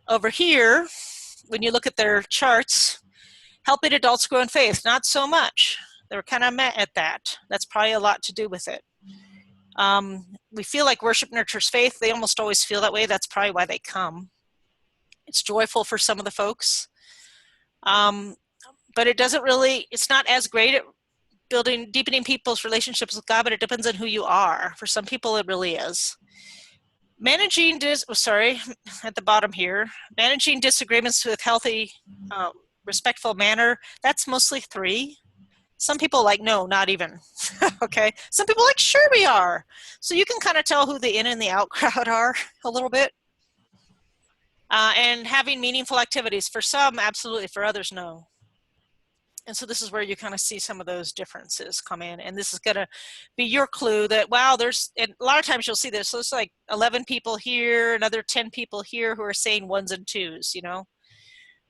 Over here, when you look at their charts, helping adults grow in faith, not so much. They're kind of met at that. That's probably a lot to do with it. We feel like worship nurtures faith. They almost always feel that way. That's probably why they come. It's joyful for some of the folks. But it doesn't really, it's not as great at deepening people's relationships with God, but it depends on who you are. For some people, it really is. Managing, at the bottom here, managing disagreements with healthy, respectful manner, that's mostly 3. Some people like, no, not even, okay? Some people like, sure we are. So you can kind of tell who the in and the out crowd are a little bit. And having meaningful activities, for some, absolutely, for others, no. And so this is where you kind of see some of those differences come in. And this is going to be your clue that, wow, and a lot of times you'll see this. So it's like 11 people here, another 10 people here who are saying 1s and 2s,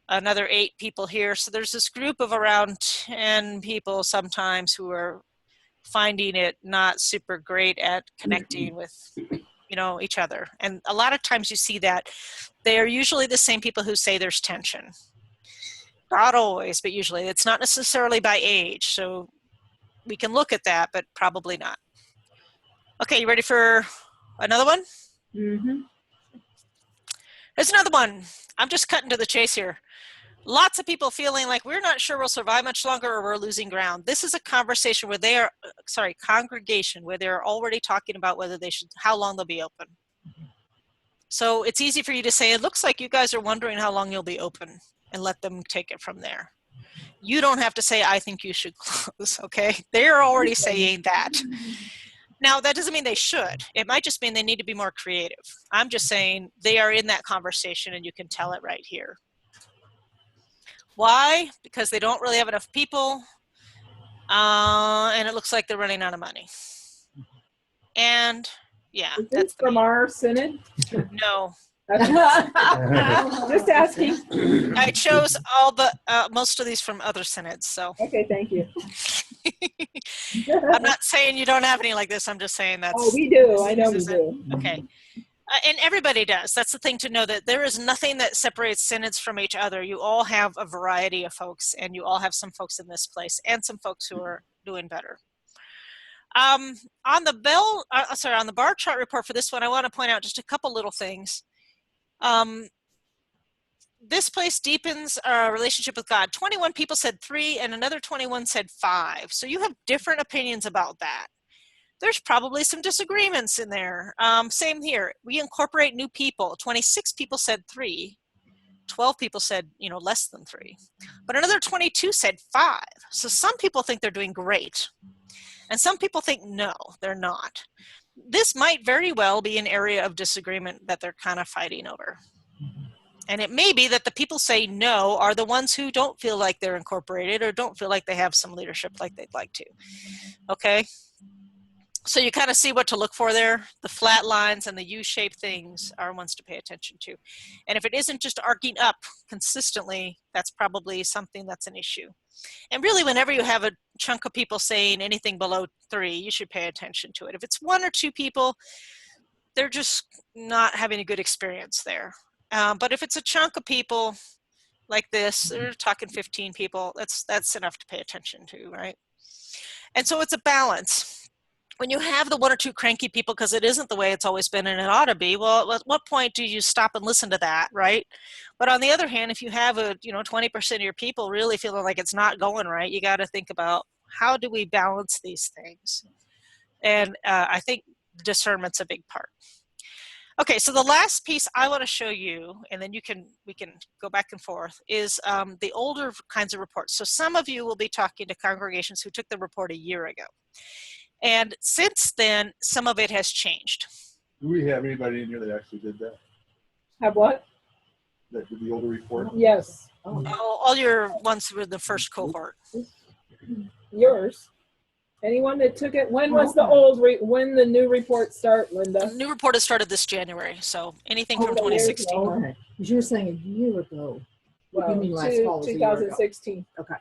another 8 people here. So there's this group of around 10 people sometimes who are finding it not super great at connecting with, each other. And a lot of times you see that they are usually the same people who say there's tension. Not always, but usually. It's not necessarily by age, so we can look at that, but probably not. Okay, you ready for another one? Mm-hmm. There's another one. I'm just cutting to the chase here. Lots of people feeling like we're not sure we'll survive much longer or we're losing ground. This is a conversation where congregation where they're already talking about how long they'll be open. So it's easy for you to say, it looks like you guys are wondering how long you'll be open, and let them take it from there. You don't have to say, I think you should close, okay? They're already saying that. Now, that doesn't mean they should. It might just mean they need to be more creative. I'm just saying they are in that conversation, and you can tell it right here. Why? Because they don't really have enough people, and it looks like they're running out of money. And, yeah. Is this from our synod? No. Just asking. I chose most of these from other synods, so. Okay, thank you. I'm not saying you don't have any like this. I'm just saying that's. Oh, we do. I know we do. Okay. And everybody does. That's the thing to know, that there is nothing that separates synods from each other. You all have a variety of folks, and you all have some folks in this place and some folks who are doing better. On the bar chart report for this one, I want to point out just a couple little things. This place deepens our relationship with God. 21 people said 3, and another 21 said 5. So you have different opinions about that. There's probably some disagreements in there. Same here. We incorporate new people. 26 people said 3. 12 people said, you know, less than 3. But another 22 said 5. So some people think they're doing great. And some people think, no, they're not. This might very well be an area of disagreement that they're kind of fighting over. And it may be that the people say no are the ones who don't feel like they're incorporated or don't feel like they have some leadership like they'd like to. Okay? So you kind of see what to look for there. The flat lines and the U-shaped things are ones to pay attention to. And if it isn't just arcing up consistently, that's probably something that's an issue. And really, whenever you have a chunk of people saying anything below 3, you should pay attention to it. If it's 1 or 2 people, they're just not having a good experience there. But if it's a chunk of people like this, they're talking 15 people, that's enough to pay attention to, right? And so it's a balance. When you have the 1 or 2 cranky people, because it isn't the way it's always been and it ought to be, well, at what point do you stop and listen to that, right? But on the other hand, if you have 20% of your people really feeling like it's not going right, you got to think about how do we balance these things? And I think discernment's a big part. Okay, so the last piece I want to show you, and then we can go back and forth, is the older kinds of reports. So some of you will be talking to congregations who took the report a year ago. And since then, some of it has changed. Do we have anybody in here that actually did that? Have what? That did the older report? Yes. All your ones were the first cohort. Yours. Anyone that took it? When was the when the new report start, Linda? The new report has started this January, so anything from Oh, years 2016. ago. Okay. Because you were saying a year ago. Well, You mean last fall was a year ago. 2016. Okay.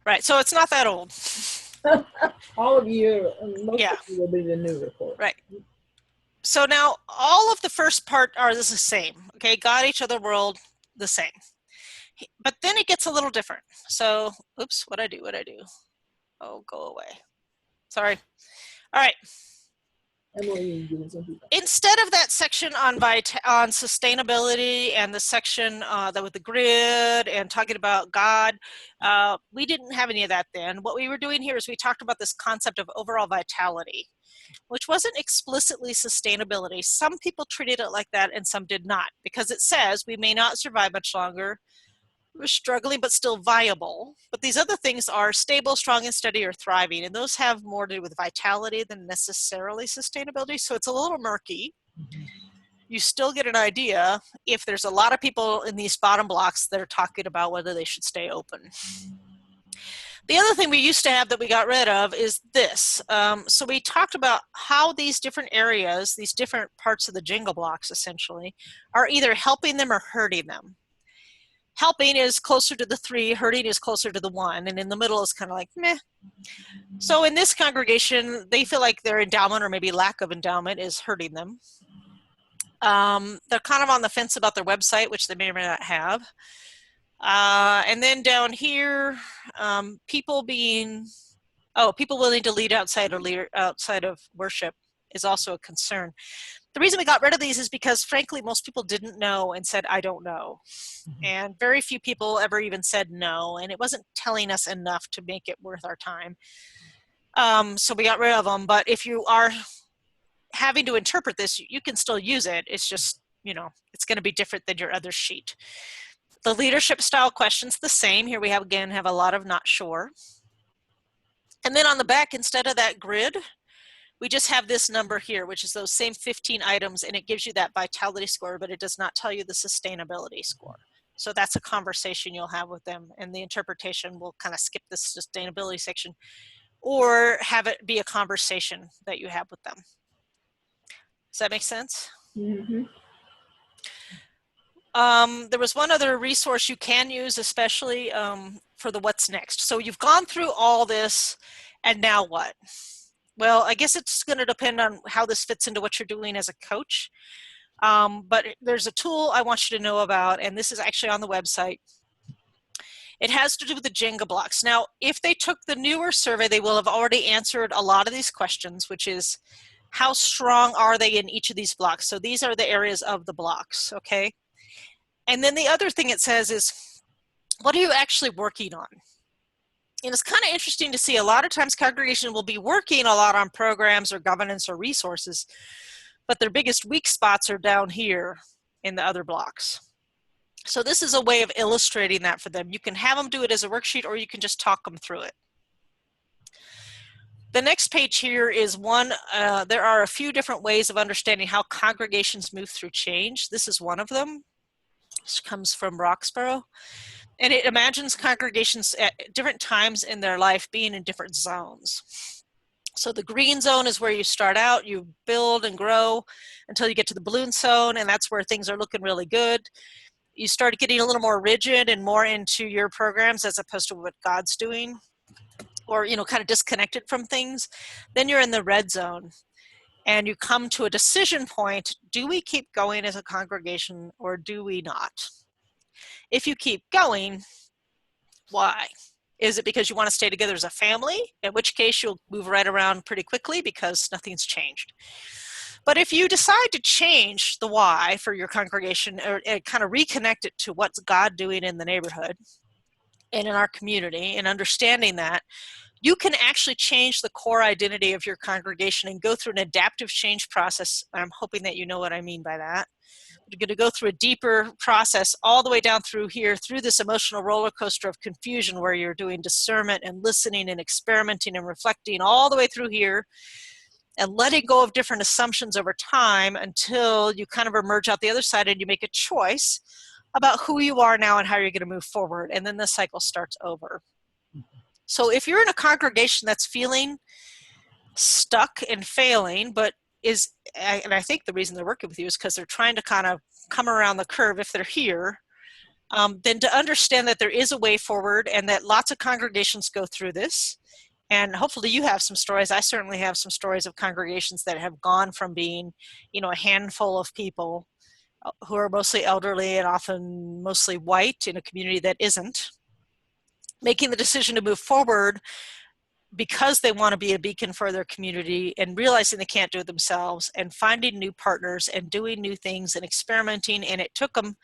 Right, so it's not that old. All of you, most Yeah. of you will be the new report. Right. So now all of the first part are the same. Okay, God, each other, world, the same. But then it gets a little different. So, oops, what'd I do? Oh, go away. Sorry. All right. Instead of that section on sustainability and the section that with the grid and talking about God, we didn't have any of that then. What we were doing here is we talked about this concept of overall vitality, which wasn't explicitly sustainability. Some people treated it like that and some did not, because it says we may not survive much longer. We're struggling but still viable. But these other things are stable, strong, and steady, or thriving. And those have more to do with vitality than necessarily sustainability. So it's a little murky. You still get an idea if there's a lot of people in these bottom blocks that are talking about whether they should stay open. The other thing we used to have that we got rid of is this. So we talked about how these different areas, these different parts of the jingle blocks essentially, are either helping them or hurting them. Helping is closer to the 3, hurting is closer to the 1, and in the middle is kind of like meh. So in this congregation, they feel like their endowment or maybe lack of endowment is hurting them. They're kind of on the fence about their website, which they may or may not have. And then down here, people willing to lead outside of worship is also a concern. The reason we got rid of these is because, frankly, most people didn't know and said, I don't know. Mm-hmm. And very few people ever even said no, and it wasn't telling us enough to make it worth our time. So we got rid of them. But if you are having to interpret this, you can still use it. It's just, it's going to be different than your other sheet. The leadership style question's the same. Here we have a lot of not sure. And then on the back, instead of that grid, we just have this number here, which is those same 15 items, and it gives you that vitality score, but it does not tell you the sustainability score. So that's a conversation you'll have with them, and the interpretation will kind of skip the sustainability section or have it be a conversation that you have with them. Does that make sense? Mm-hmm. There was one other resource you can use, especially for the what's next. So you've gone through all this, and now what? Well, I guess it's going to depend on how this fits into what you're doing as a coach. But there's a tool I want you to know about, and this is actually on the website. It has to do with the Jenga blocks. Now, if they took the newer survey, they will have already answered a lot of these questions, which is how strong are they in each of these blocks? So these are the areas of the blocks, okay? And then the other thing it says is, what are you actually working on? And it's kind of interesting to see a lot of times congregation will be working a lot on programs or governance or resources, but their biggest weak spots are down here in the other blocks. So this is a way of illustrating that for them. You can have them do it as a worksheet, or you can just talk them through it. The next page here is one, there are a few different ways of understanding how congregations move through change. This is one of them. This comes from Roxborough. And it imagines congregations at different times in their life being in different zones. So the green zone is where you start out, you build and grow until you get to the balloon zone, and that's where things are looking really good. You start getting a little more rigid and more into your programs as opposed to what God's doing, or, you know, kind of disconnected from things. Then you're in the red zone and you come to a decision point. Do we keep going as a congregation or do we not? If you keep going, why? Is it because you want to stay together as a family? In which case you'll move right around pretty quickly because nothing's changed. But if you decide to change the why for your congregation, or kind of reconnect it to what's God doing in the neighborhood and in our community, and understanding that, you can actually change the core identity of your congregation and go through an adaptive change process. I'm hoping that you know what I mean by that. You're going to go through a deeper process all the way down through here, through this emotional roller coaster of confusion where you're doing discernment and listening and experimenting and reflecting all the way through here, and letting go of different assumptions over time until you kind of emerge out the other side and you make a choice about who you are now and how you're going to move forward. And then the cycle starts over. So if you're in a congregation that's feeling stuck and failing, but and I think the reason they're working with you is because they're trying to kind of come around the curve if they're here, then to understand that there is a way forward and that lots of congregations go through this. And hopefully you have some stories. I certainly have some stories of congregations that have gone from being, you know, a handful of people who are mostly elderly and often mostly white in a community that isn't, making the decision to move forward because they want to be a beacon for their community and realizing they can't do it themselves and finding new partners and doing new things and experimenting. And it took them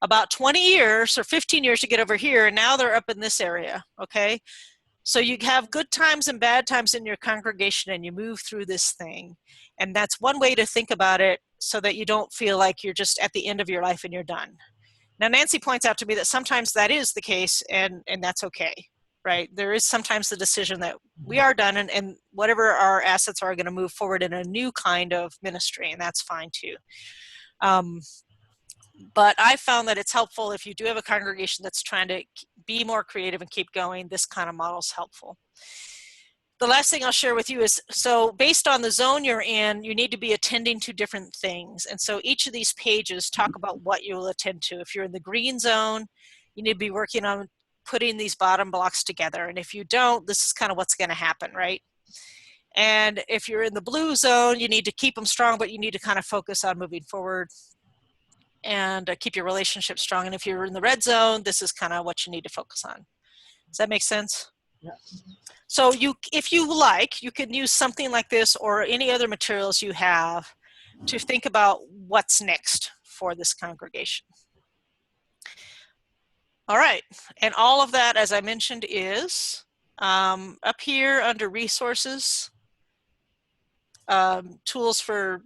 about 20 years or 15 years to get over here. And now they're up in this area. Okay. So you have good times and bad times in your congregation and you move through this thing. And that's one way to think about it so that you don't feel like you're just at the end of your life and you're done. Now, Nancy points out to me that sometimes that is the case and that's okay. Right? There is sometimes the decision that we are done and whatever our assets are going to move forward in a new kind of ministry, and that's fine too. But I found that it's helpful if you do have a congregation that's trying to be more creative and keep going, this kind of model is helpful. The last thing I'll share with you is, so based on the zone you're in, you need to be attending to different things. And so each of these pages talk about what you will attend to. If you're in the green zone, you need to be working on putting these bottom blocks together. And if you don't, this is kind of what's going to happen, right? And if you're in the blue zone, you need to keep them strong, but you need to kind of focus on moving forward and keep your relationship strong. And if you're in the red zone, this is kind of what you need to focus on. Does that make sense? Yeah. So if you like, you can use something like this or any other materials you have to think about what's next for this congregation. All right, and all of that, as I mentioned, is up here under resources, tools for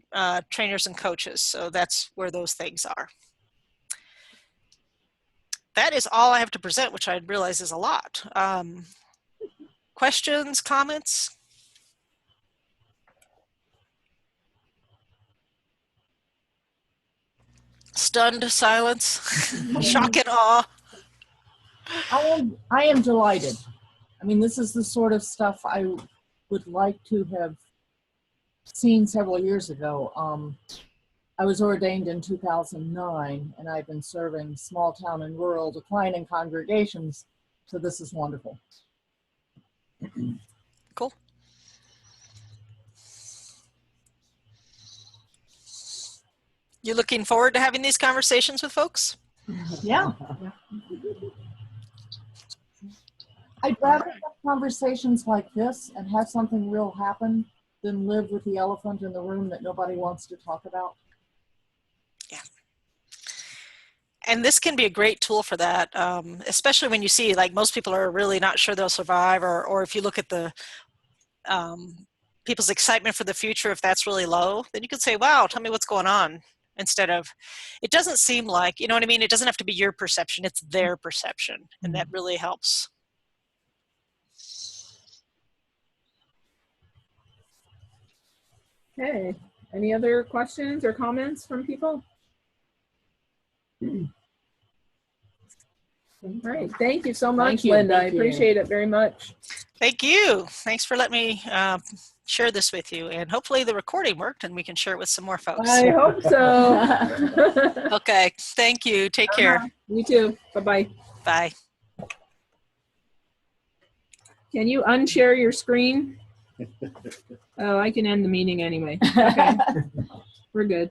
trainers and coaches. So that's where those things are. That is all I have to present, which I realize is a lot. Questions, comments? Stunned silence, shock and awe. I am delighted. I mean, this is the sort of stuff I would like to have seen several years ago. I was ordained in 2009, and I've been serving small town and rural declining congregations, so this is wonderful. Cool. You looking forward to having these conversations with folks? Yeah. I'd rather have conversations like this and have something real happen than live with the elephant in the room that nobody wants to talk about. Yeah. And this can be a great tool for that, especially when you see, like, most people are really not sure they'll survive, or if you look at the people's excitement for the future, if that's really low, then you could say, wow, tell me what's going on. instead of, it doesn't seem like, you know what I mean? It doesn't have to be your perception, it's their perception. And that really helps. Okay. Any other questions or comments from people? All right. Thank you so much, Thank you. Linda. I Thank you. appreciate it very much. Thank you. Thanks for letting me share this with you. And hopefully the recording worked and we can share it with some more folks. I hope so. Okay. Thank you. Take care. You too. Bye-bye. Bye. Can you unshare your screen? Oh, I can end the meeting anyway. Okay. We're good.